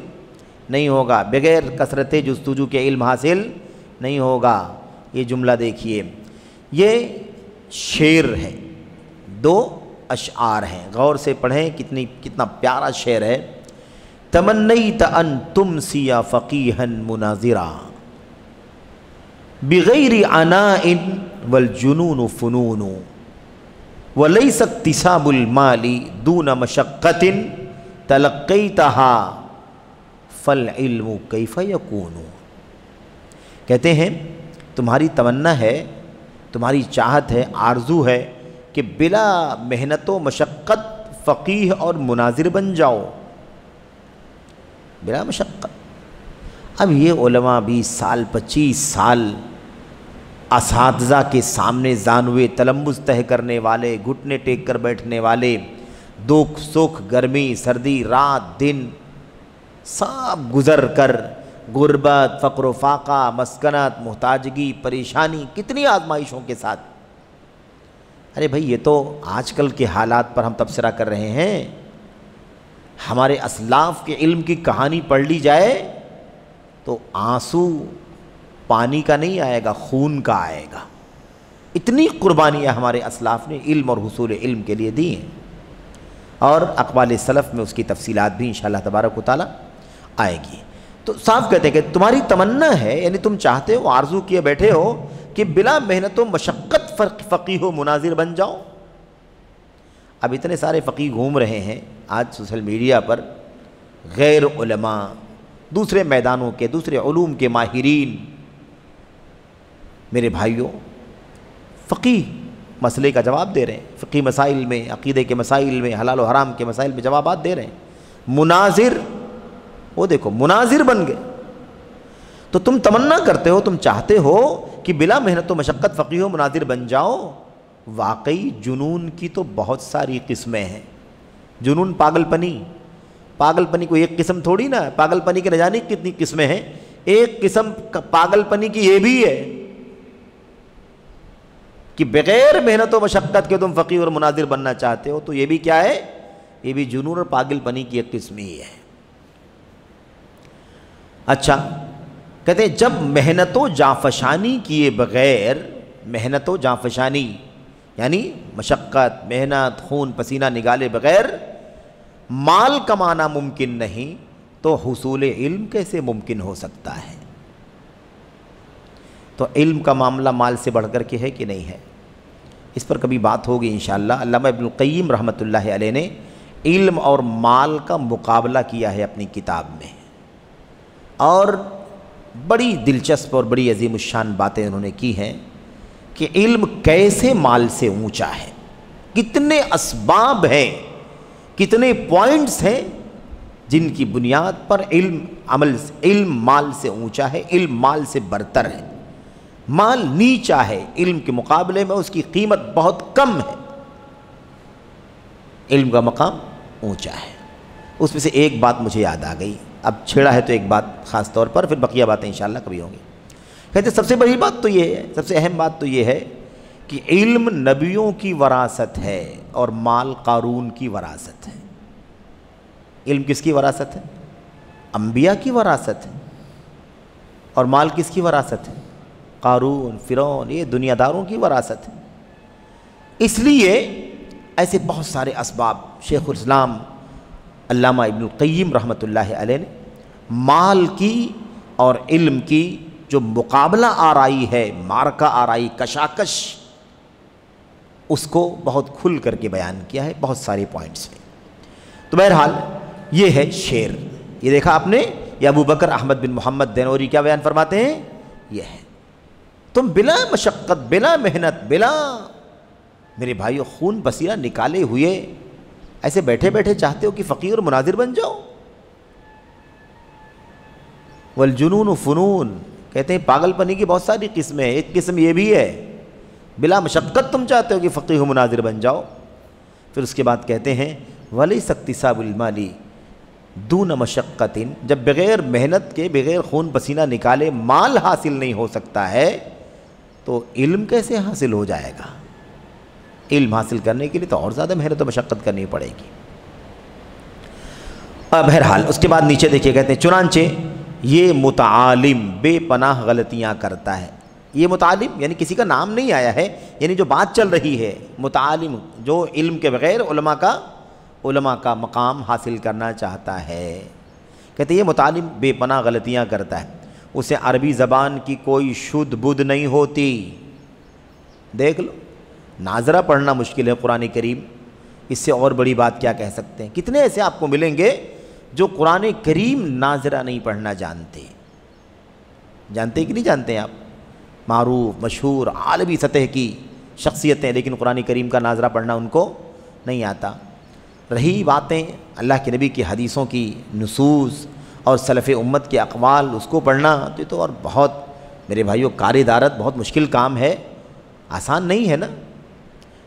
S1: نہیں ہوگا، بغیر کثرت جستجو کے علم حاصل نہیں ہوگا۔ یہ جملہ دیکھیے، یہ شعر ہے، 2 اشعار ہیں، غور سے پڑھیں، کتنا پیارا شعر ہے۔ تمنیت ان تمسی فقیہا مناظرا بغیر عناء والجنون فنون ولیس اکتساب المال دون مشقت تلقیتها فالعلم کیف یکون۔ کہتے ہیں تمہاری تمنا ہے، تمہاری چاہت ہے، آرزو ہے کہ بلا محنت و مشقت فقیہ اور مناظر بن جاؤ، بلا مشقت۔ اب یہ علماء 20 سال 25 سال اساتذہ کے سامنے زانوے تلمس طے کرنے والے، گھٹنے ٹیک کر بیٹھنے والے، دکھ سکھ گرمی سردی رات دن سب گزر کر، غربت فقر و فاقہ مسکنت محتاجگی پریشانی، کتنی آزمائشوں کے ساتھ۔ ارے بھائی یہ تو آج کل کے حالات پر ہم تبصرہ کر رہے ہیں، ہمارے اسلاف کے علم کی کہانی پڑھ لی جائے تو آنسو پانی کا نہیں آئے گا، خون کا آئے گا۔ اتنی قربانیاں ہمارے اسلاف نے علم اور حصول علم کے لیے دی ہیں، اور اقوال سلف میں اس کی تفصیلات بھی انشاءاللہ تبارک و تعالیٰ آئے گی۔ تو صاف کہتے ہیں کہ تمہاری تمنا ہے، یعنی تم چاہتے ہو، آرزو کیے بیٹھے ہو کہ بلا محنت و مشقت فقیہ و مناظر بن جاؤ۔ اب اتنے سارے فقیہ گھوم رہے ہیں آج سوشل میڈیا پر، غیر علماء، دوسرے میدانوں کے، دوسرے علوم کے ماہرین۔ میرے بھائیوں، فقیہ مسئلے کا جواب دے رہے ہیں، فقہی مسائل میں، عقیدے کے مسائل میں، حلال و حرام کے مسائل میں جوابات دے رہے ہیں۔ مناظر، وہ دیکھو مناظر بن گئے۔ تو تم تمنا کرتے ہو، تم چاہتے ہو کہ بلا محنت و مشقت فقیہ و مناظر بن جاؤ۔ واقعی جنون کی تو بہت ساری قسمیں ہیں۔ جنون پاگل پنی کو ایک قسم تھوڑی نا، پاگل پنی کے نہ جانے کتنی قسمیں ہیں۔ ایک قسم پاگل پنی کی یہ بھی ہے کہ بغیر محنت و مشقت کے تم فقیہ اور مناظر بننا چاہتے ہو، تو یہ بھی کیا ہے؟ یہ بھی جنون اور پاگل پنی کی ایک قسم ہی ہے۔ اچھا، کہتے ہیں جب محنت و جانفشانی کیے بغیر، محنت و جانفشانی یعنی مشقت محنت خون پسینہ نگالے بغیر مال کمانا ممکن نہیں، تو حصول علم کیسے ممکن ہو سکتا ہے؟ تو علم کا معاملہ مال سے بڑھ کر کے ہے کہ نہیں ہے؟ اس پر کبھی بات ہوگی انشاءاللہ۔ علامہ ابن القیم رحمۃ اللہ علیہ نے علم اور مال کا مقابلہ کیا ہے اپنی کتاب میں، اور بڑی دلچسپ اور بڑی عظیم الشان باتیں انہوں نے کی ہیں کہ علم کیسے مال سے اونچا ہے، کتنے اسباب ہیں، کتنے پوائنٹس ہیں جن کی بنیاد پر علم مال سے اونچا ہے، علم مال سے برتر ہے۔ مال نیچا ہے، علم کے مقابلے میں اس کی قیمت بہت کم ہے، علم کا مقام اونچا ہے۔ اس میں سے ایک بات مجھے یاد آ گئی، اب چھیڑا ہے تو ایک بات خاص طور پر، پھر بقیہ باتیں انشاءاللہ کبھی ہوں گی۔ کہتے سب سے بڑی بات تو یہ ہے، سب سے اہم بات تو یہ ہے کہ علم نبیوں کی وراثت ہے اور مال قارون کی وراثت ہے۔ علم کس کی وراثت ہے؟ انبیاء کی وراثت ہے۔ اور مال کس کی وراثت ہے؟ قارون، فرعون، یہ دنیا داروں کی وراثت ہے۔ اس لیے ایسے بہت سارے اسباب شیخ الاسلام علامہ ابن القیم رحمۃ اللہ علیہ نے مال کی اور علم کی جو مقابلہ آرائی ہے، مارکہ آرائی، کشاکش، اس کو بہت کھل کر کے بیان کیا ہے بہت سارے پوائنٹس میں. تو بہرحال یہ ہے شعر. یہ دیکھا آپ نے, یہ ابو بکر احمد بن محمد دینوری کیا بیان فرماتے ہیں, یہ ہے تم بلا مشقت, بلا محنت, بلا میرے بھائیو خون پسینہ نکالے ہوئے ایسے بیٹھے بیٹھے چاہتے ہو کہ فقیر اور مناظر بن جاؤ. والجنون فنون, کہتے ہیں پاگل پنی کی بہت ساری قسمیں ہیں, ایک قسم یہ بھی ہے بلا مشقت تم چاہتے ہو کہ فقیر و مناظر بن جاؤ. پھر اس کے بعد کہتے ہیں وَلَيْسَ اكْتِسَابُ الْمَالِ دُونَ مَشَقَّةٍ, جب بغیر محنت کے, بغیر خون پسینہ نکالے مال حاصل نہیں ہو سکتا ہے تو علم کیسے حاصل ہو جائے گا؟ علم حاصل کرنے کے لیے تو اور زیادہ محنت و مشقت کرنی پڑے گی. بہرحال اس کے بعد نیچے دیکھیے کہتے ہیں چنانچہ یہ متعالم بے پناہ غلطیاں کرتا ہے. یہ متعالم یعنی کسی کا نام نہیں آیا ہے, یعنی جو بات چل رہی ہے متعالم جو علم کے بغیر علماء کا مقام حاصل کرنا چاہتا ہے. کہتے ہیں یہ متعالم بے پناہ غلطیاں کرتا ہے, اسے عربی زبان کی کوئی شدھ بدھ نہیں ہوتی. دیکھ لو, ناظرہ پڑھنا مشکل ہے قرآن کریم, اس سے اور بڑی بات کیا کہہ سکتے ہیں. کتنے ایسے آپ کو ملیں گے جو قرآن کریم ناظرہ نہیں پڑھنا جانتے. جانتے کہ نہیں جانتے آپ؟ معروف مشہور عالمی سطح کی شخصیتیں, لیکن قرآن کریم کا ناظرہ پڑھنا ان کو نہیں آتا. رہی باتیں اللہ کے نبی کی حدیثوں کی نصوص اور سلف امت کے اقوال, اس کو پڑھنا تو اور بہت میرے بھائیوں کار دارت, بہت مشکل کام ہے, آسان نہیں ہے نا.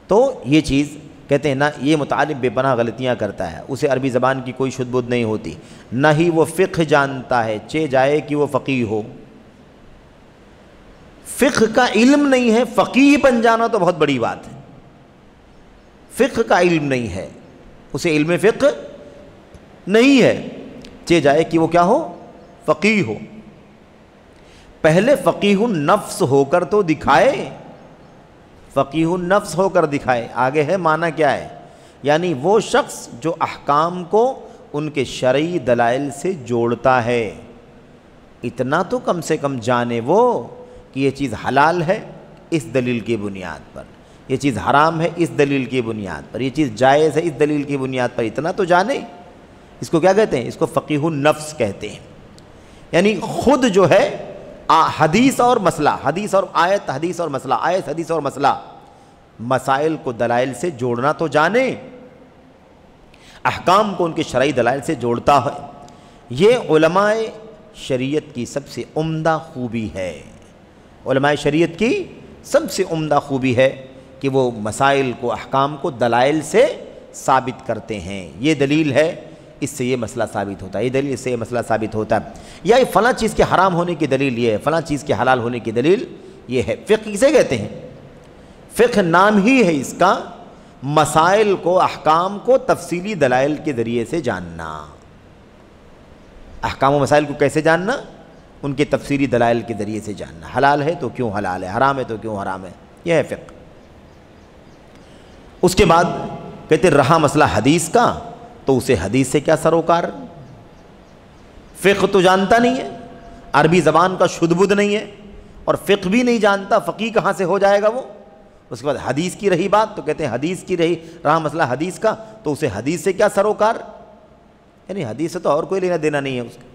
S1: تو یہ چیز کہتے ہیں نا, یہ متعالم بے پناہ غلطیاں کرتا ہے, اسے عربی زبان کی کوئی شدھ بدھ نہیں ہوتی, نہ ہی وہ فقہ جانتا ہے چہ جائے کہ وہ فقیہ ہو. فقہ کا علم نہیں ہے, فقیہ بن جانا تو بہت بڑی بات ہے. فقہ کا علم نہیں ہے, اسے علم فقہ نہیں ہے, چہ جائے کہ وہ کیا ہو, فقیہ ہو. پہلے فقیہ النفس ہو کر تو دکھائے, فقیہ النفس ہو کر دکھائے. آگے ہے معنی کیا ہے, یعنی وہ شخص جو احکام کو ان کے شرعی دلائل سے جوڑتا ہے. اتنا تو کم سے کم جانے وہ کہ یہ چیز حلال ہے اس دلیل کی بنیاد پر, یہ چیز حرام ہے اس دلیل کی بنیاد پر, یہ چیز جائز ہے اس دلیل کی بنیاد پر. اتنا تو جانے. اس کو کیا کہتے ہیں؟ اس کو فقیہ النفس کہتے ہیں. یعنی خود جو ہے حدیث اور مسئلہ, حدیث اور آیت, حدیث اور مسئلہ, آیت حدیث اور مسئلہ, مسائل کو دلائل سے جوڑنا تو جانے, احکام کو ان کے شرعی دلائل سے جوڑتا ہے. یہ علماء شریعت کی سب سے عمدہ خوبی ہے. علماء شریعت کی سب سے عمدہ خوبی ہے کہ وہ مسائل کو, احکام کو دلائل سے ثابت کرتے ہیں. یہ دلیل ہے, اس سے یہ مسئلہ ثابت ہوتا ہے, یہ دلیل اس سے یہ مسئلہ ثابت ہوتا ہے, یا یہ فلاں چیز کے حرام ہونے کی دلیل یہ ہے, فلاں چیز کے حلال ہونے کی دلیل یہ ہے. فقہ کسے کہتے ہیں؟ فقہ نام ہی ہے اس کا, مسائل کو, احکام کو تفصیلی دلائل کے ذریعے سے جاننا. احکام و مسائل کو کیسے جاننا؟ ان کے تفصیلی دلائل کے ذریعے سے جاننا. حلال ہے تو کیوں حلال ہے, حرام ہے تو کیوں حرام ہے, یہ ہے فقہ. اس کے بعد کہتے رہا مسئلہ حدیث کا, تو اسے حدیث سے کیا سروکار. فقہ تو جانتا نہیں ہے, عربی زبان کا شدھ بدھ نہیں ہے, اور فقہ بھی نہیں جانتا, فقیہ کہاں سے ہو جائے گا وہ. اس کے بعد حدیث کی رہی بات, تو کہتے ہیں حدیث کی رہا مسئلہ حدیث کا, تو اسے حدیث سے کیا سروکار. یعنی حدیث سے تو اور کوئی لینا دینا نہیں ہے اس کا,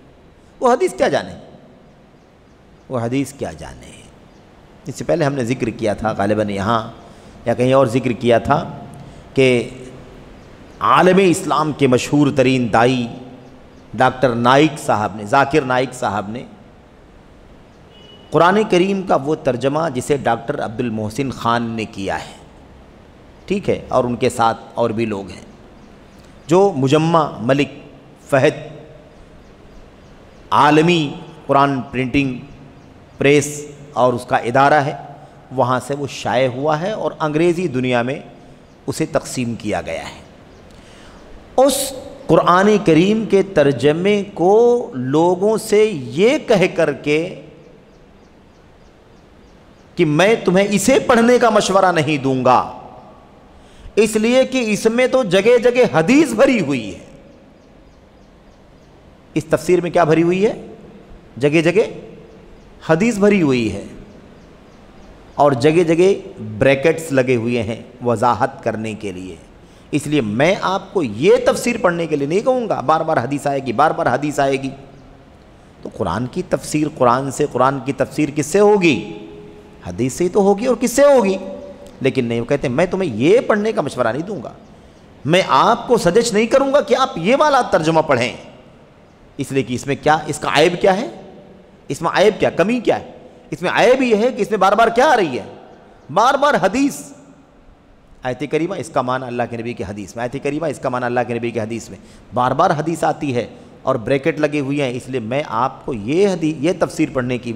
S1: وہ حدیث کیا جانے, وہ حدیث کیا جانے. اس سے پہلے ہم نے ذکر کیا تھا غالباً یہاں یا کہیں اور ذکر کیا تھا کہ عالم اسلام کے مشہور ترین دائی ڈاکٹر نائک صاحب نے, ذاکر نائک صاحب نے قرآن کریم کا وہ ترجمہ جسے ڈاکٹر عبد المحسن خان نے کیا ہے, ٹھیک ہے, اور ان کے ساتھ اور بھی لوگ ہیں, جو مجمع ملک فہد عالمی قرآن پرنٹنگ پریس اور اس کا ادارہ ہے, وہاں سے وہ شائع ہوا ہے اور انگریزی دنیا میں اسے تقسیم کیا گیا ہے. اس قرآن کریم کے ترجمے کو لوگوں سے یہ کہہ کر کے کہ میں تمہیں اسے پڑھنے کا مشورہ نہیں دوں گا, اس لیے کہ اس میں تو جگہ جگہ حدیث بھری ہوئی ہے. اس تفسیر میں کیا بھری ہوئی ہے؟ جگہ جگہ حدیث بھری ہوئی ہے. اور جگہ جگہ بریکٹس لگے ہوئے ہیں وضاحت کرنے کے لیے. اس لیے میں آپ کو یہ تفسیر پڑھنے کے لیے نہیں کہوں گا بار بار حدیث آئے گی، بار بار حدیث آئے گی. تو قرآن کی تفسیر قرآن سے، قرآن کی تفسیر کس سے ہوگی؟ حدیث سے ہی تو ہوگی. اور کس سے ہوگی؟ لیکن نہیں، وہ کہتے ہیں میں تمہیں یہ پڑھنے کا مشورہ نہیں دوں گا، میں آپ کو سجیسٹ نہیں کروں گا کہ آپ یہ والا ترجمہ پڑھیں، اس لیے کہ اس میں کیا، اس کا عیب کیا ہے، اس میں عیب کیا، کمی کیا ہے؟ اس میں عیب یہ ہے کہ اس میں بار بار کیا آ رہی ہے؟ بار بار حدیث. آیت کریمہ اس کا معنی اللہ کے نبی کے حدیث میں، آیت کریمہ اس کا معنی اللہ کے نبی کے حدیث میں، بار بار حدیث آتی ہے اور بریکٹ لگے ہوئے ہیں. اس لیے میں آپ کو یہ تفسیر پڑھنے کی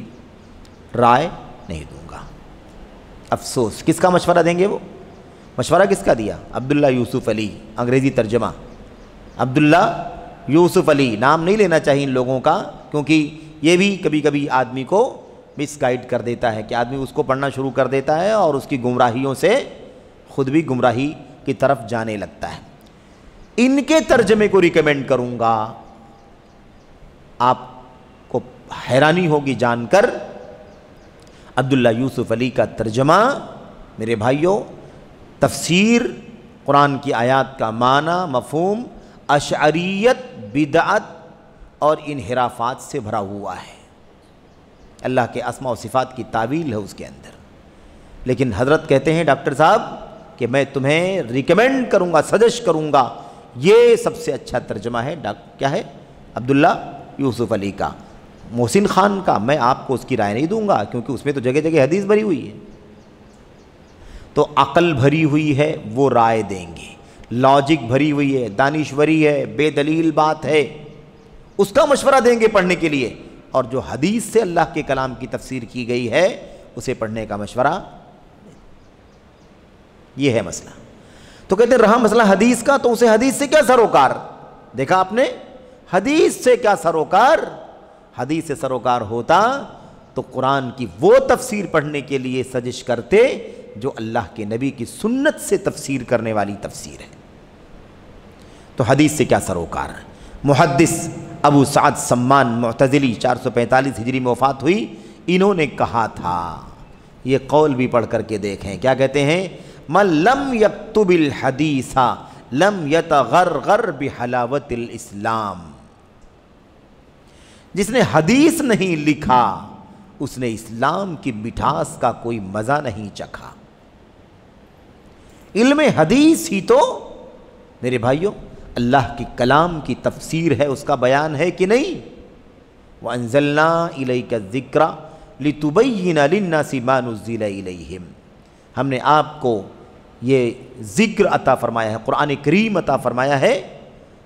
S1: رائے نہیں دوں گا. افسوس، کس کا مشورہ دیں گے وہ؟ مشورہ کس کا دیا؟ عبداللہ یوسف علی، انگریزی ترجمہ عبداللہ یوسف علی. نام نہیں لینا چاہیے ان لوگوں کا، کیونکہ یہ بھی کبھی کبھی آدمی کو مس گائیڈ کر دیتا ہے کہ آدمی اس کو پڑھنا شروع کر دیتا ہے اور اس کی گمراہیوں سے خود بھی گمراہی کی طرف جانے لگتا ہے. ان کے ترجمے کو ریکمینڈ کروں گا. آپ کو حیرانی ہوگی جان کر، عبداللہ یوسف علی کا ترجمہ میرے بھائیوں، تفسیر قرآن کی آیات کا معنی، مفہوم، اشعریت، بدعت اور انحرافات سے بھرا ہوا ہے. اللہ کے اسماء و صفات کی تعویل ہے اس کے اندر. لیکن حضرت کہتے ہیں ڈاکٹر صاحب کہ میں تمہیں ریکمینڈ کروں گا، سجیسٹ کروں گا، یہ سب سے اچھا ترجمہ ہے. کیا ہے؟ عبداللہ یوسف علی کا. محسن خان کا میں آپ کو اس کی رائے نہیں دوں گا، کیونکہ اس میں تو جگہ جگہ حدیث بھری ہوئی ہے. تو عقل بھری ہوئی ہے وہ رائے دیں گے، لاجک بھری ہوئی ہے، دانشوری ہے، بے دلیل بات ہے، اس کا مشورہ دیں گے پڑھنے کے لیے. اور جو حدیث سے اللہ کے کلام کی تفسیر کی گئی ہے اسے پڑھنے کا مشورہ. یہ ہے مسئلہ. تو کہتے ہیں رہا مسئلہ حدیث کا، تو اسے حدیث سے کیا سروکار؟ دیکھا آپ نے، حدیث سے کیا سروکار؟ حدیث سے سروکار ہوتا تو قرآن کی وہ تفسیر پڑھنے کے لیے سجش کرتے جو اللہ کے نبی کی سنت سے تفسیر کرنے والی تفسیر ہے. تو حدیث سے کیا سروکار؟ محدث ابو سعد سمان معتزلی 445 ہجری میں وفات ہوئی. انہوں نے کہا تھا، یہ قول بھی پڑھ کر کے دیکھیں، کیا کہتے ہیں؟ من لم یکتب الحدیث لم یتغرغر بحلاوت الاسلام. جس نے حدیث نہیں لکھا اس نے اسلام کی مٹھاس کا کوئی مزہ نہیں چکھا. علم حدیث ہی تو میرے بھائیوں اللہ کی کلام کی تفسیر ہے، اس کا بیان ہے کہ نہیں؟ وَأَنزَلْنَا إِلَيْكَ الذِّكْرَ لِتُبَيِّنَ لِلنَّاسِ مَا نُزِّلَ إِلَيْهِمْ. ہم نے آپ کو یہ ذکر عطا فرمایا ہے، قرآن کریم عطا فرمایا ہے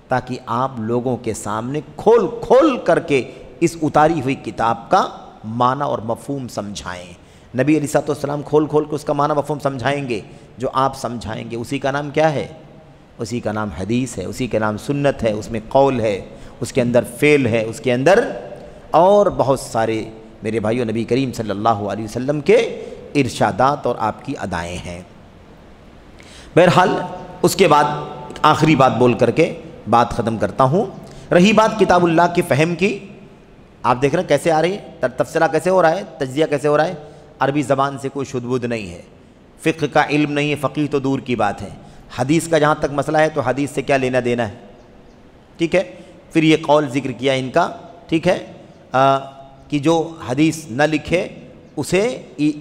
S1: تاکہ آپ لوگوں کے سامنے کھول کھول کر کے اس اتاری ہوئی کتاب کا معنی اور مفہوم سمجھائیں. نبی علیہ الصلوۃ والسلام کھول کھول کے اس کا معنی مفہوم سمجھائیں گے. جو آپ سمجھائیں گے اسی کا نام کیا ہے؟ اسی کا نام حدیث ہے، اسی کا نام سنت ہے. اس میں قول ہے، اس کے اندر فعل ہے، اس کے اندر اور بہت سارے میرے بھائیوں نبی کریم صلی اللہ علیہ وسلم کے ارشادات اور آپ کی ادائیں ہیں. بہرحال اس کے بعد آخری بات بول کر کے بات ختم کرتا ہوں. رہی بات کتاب اللہ کے فہم کی، آپ دیکھ رہے ہیں کیسے آ رہی ہے، تفسیرہ کیسے ہو رہا ہے، تجزیہ کیسے ہو رہا ہے. عربی زبان سے کوئی شد بد نہیں ہے، فقہ کا علم نہیں ہے، فقیہ تو دور کی بات ہے. حدیث کا جہاں تک مسئلہ ہے تو حدیث سے کیا لینا دینا ہے، ٹھیک ہے. پھر یہ قول ذکر کیا ان کا، ٹھیک ہے، کہ جو حدیث نہ لکھے اسے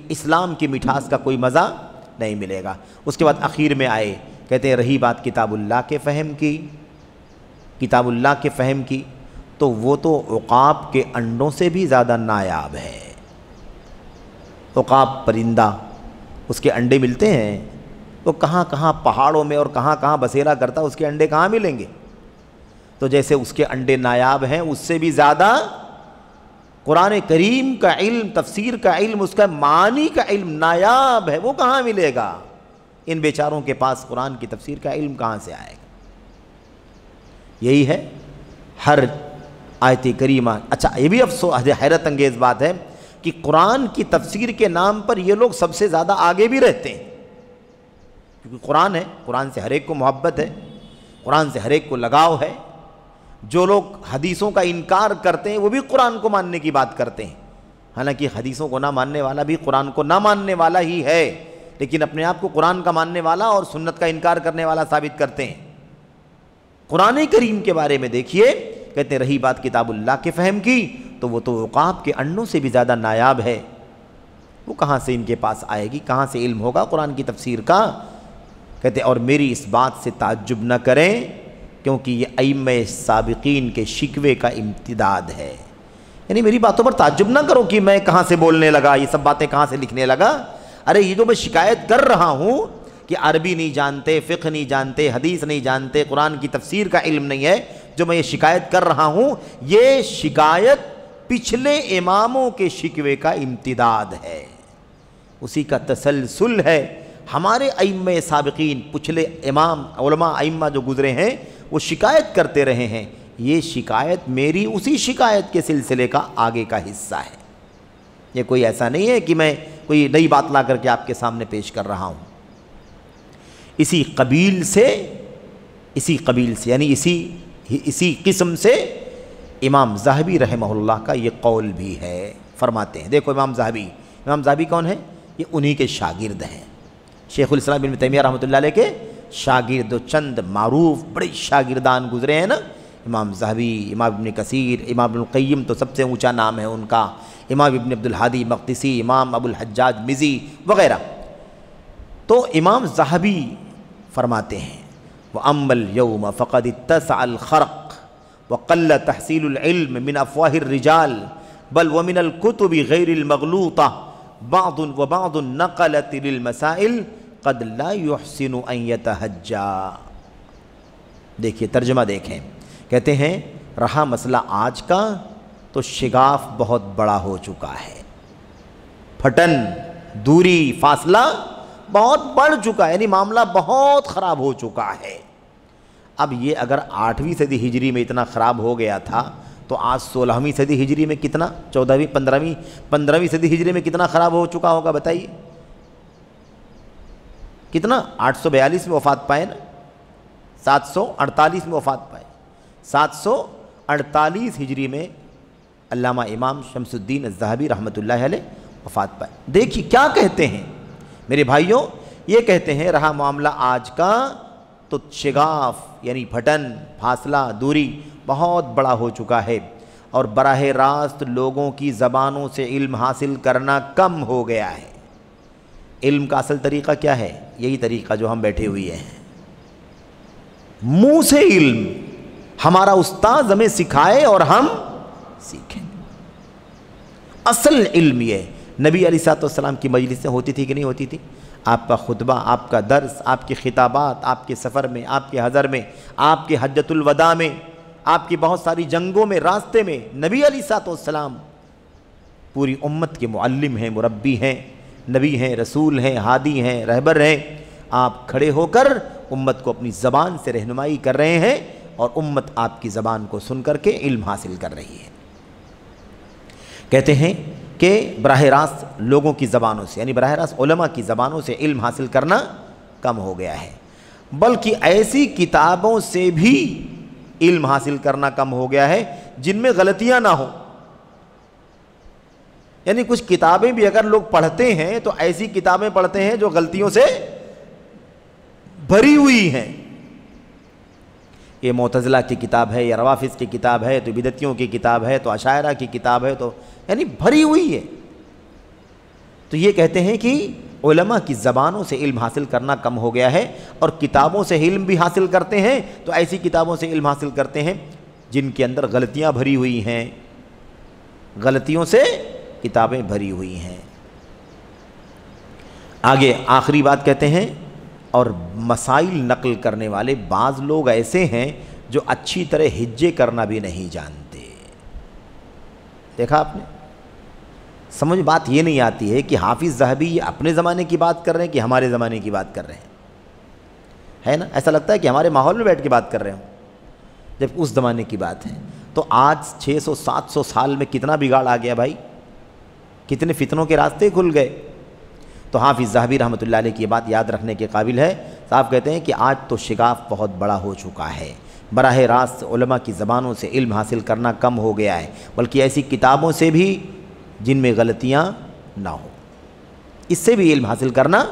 S1: اسلام کی مٹھاس کا کوئی مزہ نہیں ملے گا. اس کے بعد اخیر میں آئے، کہتے ہیں رہی بات کتاب اللہ کے فہم کی، کتاب اللہ کے فہم کی تو وہ تو عقاب کے انڈوں سے بھی زیادہ نایاب ہے. عقاب پرندہ، اس کے انڈے ملتے ہیں، وہ کہاں کہاں پہاڑوں میں اور کہاں کہاں بسیرا کرتا، اس کے انڈے کہاں ملیں گے؟ تو جیسے اس کے انڈے نایاب ہیں، اس سے بھی زیادہ قرآن کریم کا علم، تفسیر کا علم، اس کا معنی کا علم نایاب ہے. وہ کہاں ملے گا؟ ان بیچاروں کے پاس قرآن کی تفسیر کا علم کہاں سے آئے گا؟ یہی ہے ہر آیت کریمہ. اچھا یہ بھی افسوس، حیرت انگیز بات ہے کہ قرآن کی تفسیر کے نام پر یہ لوگ سب سے زیادہ آگے بھی رہتے ہیں، کیونکہ قرآن ہے، قرآن سے ہر ایک کو محبت ہے، قرآن سے ہر ایک کو لگاؤ ہے. جو لوگ حدیثوں کا انکار کرتے ہیں وہ بھی قرآن کو ماننے کی بات کرتے ہیں. حالانکہ حدیثوں کو نہ ماننے والا بھی قرآن کو نہ ماننے والا ہی ہے، لیکن اپنے آپ کو قرآن کا ماننے والا اور سنت کا انکار کرنے والا ثابت کرتے ہیں۔ قرآن کریم کے بارے میں دیکھیے، کہتے ہیں رہی بات کتاب اللہ کے فہم کی تو وہ تو عقاب کے انڈوں سے بھی زیادہ نایاب ہے، وہ کہاں سے ان کے پاس آئے گی، کہاں سے علم ہوگا قرآن کی تفسیر کا۔ کہتے ہیں اور میری اس بات سے تعجب نہ کریں کیونکہ یہ ائمہ سابقین کے شکوے کا امتداد ہے، یعنی میری باتوں پر تعجب نہ کرو کہ میں کہاں سے بولنے لگا، یہ سب باتیں کہاں سے لکھنے لگا۔ ارے یہ جو میں شکایت کر رہا ہوں کہ عربی نہیں جانتے، فقہ نہیں جانتے، حدیث نہیں جانتے، قرآن کی تفسیر کا علم نہیں ہے، جو میں یہ شکایت کر رہا ہوں، یہ شکایت پچھلے اماموں کے شکوے کا امتداد ہے، اسی کا تسلسل ہے۔ ہمارے ائمہ سابقین، پچھلے امام علماء ائمہ جو گزرے ہیں، وہ شکایت کرتے رہے ہیں، یہ شکایت میری اسی شکایت کے سلسلے کا آگے کا حصہ ہے۔ یہ کوئی ایسا نہیں ہے کہ میں کوئی نئی بات لا کر کے آپ کے سامنے پیش کر رہا ہوں۔ اسی قبیل سے یعنی اسی قسم سے امام ذہبی رحمہ اللہ کا یہ قول بھی ہے۔ فرماتے ہیں، دیکھو امام ذہبی کون ہے؟ یہ انہی کے شاگرد ہیں، شیخ الاسلام ابن تیمیہ رحمۃ اللہ علیہ کے شاگرد، چند معروف بڑے شاگردان گزرے ہیں نا، امام ذہبی، امام ابن کثیر، امام ابن القیم تو سب سے اونچا نام ہے ان کا، امام ابن عبد الحادی مقدسی، امام ابو الحجاج مزی وغیرہ۔ تو امام ذہبی فرماتے ہیں وَأَمَّا الْيَوْمَ فَقَدِ اتَّسَعَ الْخَرْقُ وَقَلَّ تَحْصِيلُ الْعِلْمِ مِنْ أَفْوَاهِ الرِّجَالِ بل ومن الكتب غیر المغلوطہ بعض النقلۃ للمسائل قد لا يحسن ان يتہجا۔ دیکھیے ترجمہ دیکھیں، کہتے ہیں رہا مسئلہ آج کا تو شگاف بہت بڑا ہو چکا ہے، پھٹن، دوری، فاصلہ بہت بڑھ چکا ہے، یعنی معاملہ بہت خراب ہو چکا ہے۔ اب یہ اگر 8ویں صدی ہجری میں اتنا خراب ہو گیا تھا تو آج 16ویں صدی ہجری میں کتنا، 15ویں صدی ہجری میں کتنا خراب ہو چکا ہوگا بتائیے؟ کتنا؟ 842 میں وفات پائے نا، 748 میں وفات پائے، 748 ہجری میں علامہ امام شمس الدین الذہبی رحمۃ اللہ علیہ وفات پائے۔ دیکھیے کیا کہتے ہیں میرے بھائیوں، یہ کہتے ہیں رہا معاملہ آج کا تو شگاف یعنی پھٹن، فاصلہ، دوری بہت بڑا ہو چکا ہے، اور براہ راست لوگوں کی زبانوں سے علم حاصل کرنا کم ہو گیا ہے۔ علم کا اصل طریقہ کیا ہے؟ یہی طریقہ جو ہم بیٹھے ہوئے ہیں، منہ سے علم، ہمارا استاذ ہمیں سکھائے اور ہم سیکھیں۔ اصل علم یہ نبی علیہ الصلوۃ والسلام کی مجلسیں ہوتی تھی کہ نہیں ہوتی تھی؟ آپ کا خطبہ، آپ کا درس، آپ کے خطابات، آپ کے سفر میں، آپ کے حضر میں، آپ کے حجۃ الوداع میں، آپ کی بہت ساری جنگوں میں، راستے میں، نبی علیہ الصلوۃ والسلام پوری امت کے معلم ہیں، مربی ہیں، نبی ہیں، رسول ہیں، ہادی ہیں، رہبر ہیں۔ آپ کھڑے ہو کر امت کو اپنی زبان سے رہنمائی کر رہے ہیں اور امت آپ کی زبان کو سن کر کے علم حاصل کر رہی ہے۔ کہتے ہیں کہ براہ راست لوگوں کی زبانوں سے یعنی براہ راست علماء کی زبانوں سے علم حاصل کرنا کم ہو گیا ہے، بلکہ ایسی کتابوں سے بھی علم حاصل کرنا کم ہو گیا ہے جن میں غلطیاں نہ ہوں۔ یعنی کچھ کتابیں بھی اگر لوگ پڑھتے ہیں تو ایسی کتابیں پڑھتے ہیں جو غلطیوں سے بھری ہوئی ہیں۔ یہ معتزلہ کی کتاب ہے، یا روافض کی کتاب ہے، تو بدعتیوں کی کتاب ہے، تو اشاعرہ کی کتاب ہے، تو یعنی بھری ہوئی ہے۔ تو یہ کہتے ہیں کہ علماء کی زبانوں سے علم حاصل کرنا کم ہو گیا ہے، اور کتابوں سے علم بھی حاصل کرتے ہیں تو ایسی کتابوں سے علم حاصل کرتے ہیں جن کے اندر غلطیاں بھری ہوئی ہیں، غلطیوں سے کتابیں بھری ہوئی ہیں۔ آگے آخری بات کہتے ہیں، اور مسائل نقل کرنے والے بعض لوگ ایسے ہیں جو اچھی طرح ہجے کرنا بھی نہیں جانتے۔ دیکھا آپ نے؟ سمجھ بات یہ نہیں آتی ہے کہ حافظ ذہبی یہ اپنے زمانے کی بات کر رہے ہیں کہ ہمارے زمانے کی بات کر رہے ہیں، ہے نا؟ ایسا لگتا ہے کہ ہمارے ماحول میں بیٹھ کے بات کر رہے ہوں، جب اس زمانے کی بات ہے۔ تو آج 600-700 سال میں کتنا بگاڑ آ گیا بھائی، کتنے فتنوں کے راستے کھل گئے۔ تو حافظ ذہبی رحمۃ اللہ علیہ کی یہ بات یاد رکھنے کے قابل ہے۔ صاحب کہتے ہیں کہ آج تو شگاف بہت بڑا ہو چکا ہے، براہ راست علماء کی زبانوں سے علم حاصل کرنا کم ہو گیا ہے، بلکہ ایسی کتابوں سے بھی جن میں غلطیاں نہ ہوں۔ اس سے بھی علم حاصل کرنا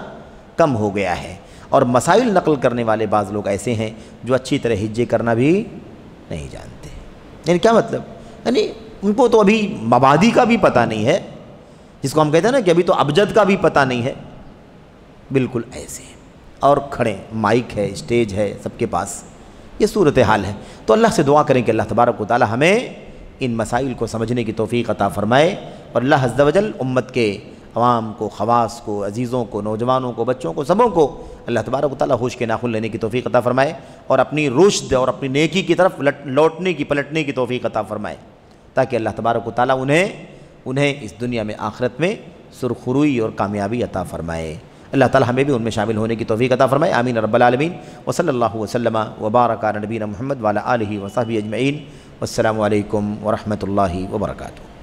S1: کم ہو گیا ہے، اور مسائل نقل کرنے والے بعض لوگ ایسے ہیں جو اچھی طرح ہجے کرنا بھی نہیں جانتے۔ یعنی کیا مطلب؟ یعنی ان کو تو ابھی مبادی کا بھی پتہ نہیں ہے، جس کو ہم کہتے ہیں نا کہ ابھی تو ابجد کا بھی پتہ نہیں ہے، بالکل ایسے ہیں، اور کھڑے، مائک ہے، اسٹیج ہے سب کے پاس، یہ صورتحال ہے۔ تو اللہ سے دعا کریں کہ اللہ تبارک و تعالی ہمیں ان مسائل کو سمجھنے کی توفیق عطا فرمائے، اور اللہ عز و جل امت کے عوام کو، خواص کو، عزیزوں کو، نوجوانوں کو، بچوں کو، سبوں کو اللہ تبارک و تعالی ہوش کے ناخن لینے کی توفیق عطا فرمائے، اور اپنی رشد اور اپنی نیکی کی طرف لوٹنے کی، پلٹنے کی توفیق عطا فرمائے، تاکہ اللہ تبارک و تعالی انہیں اس دنیا میں، آخرت میں سرخروئی اور کامیابی عطا فرمائے۔ اللہ تعالی ہمیں بھی ان میں شامل ہونے کی توفیق عطا فرمائے، آمین رب العالمین۔ وصلی اللہ وسلم وبارک علی نبینا محمد وعلی آلہ وصحبہ اجمعین، والسلام علیکم ورحمۃ اللہ وبرکاتہ۔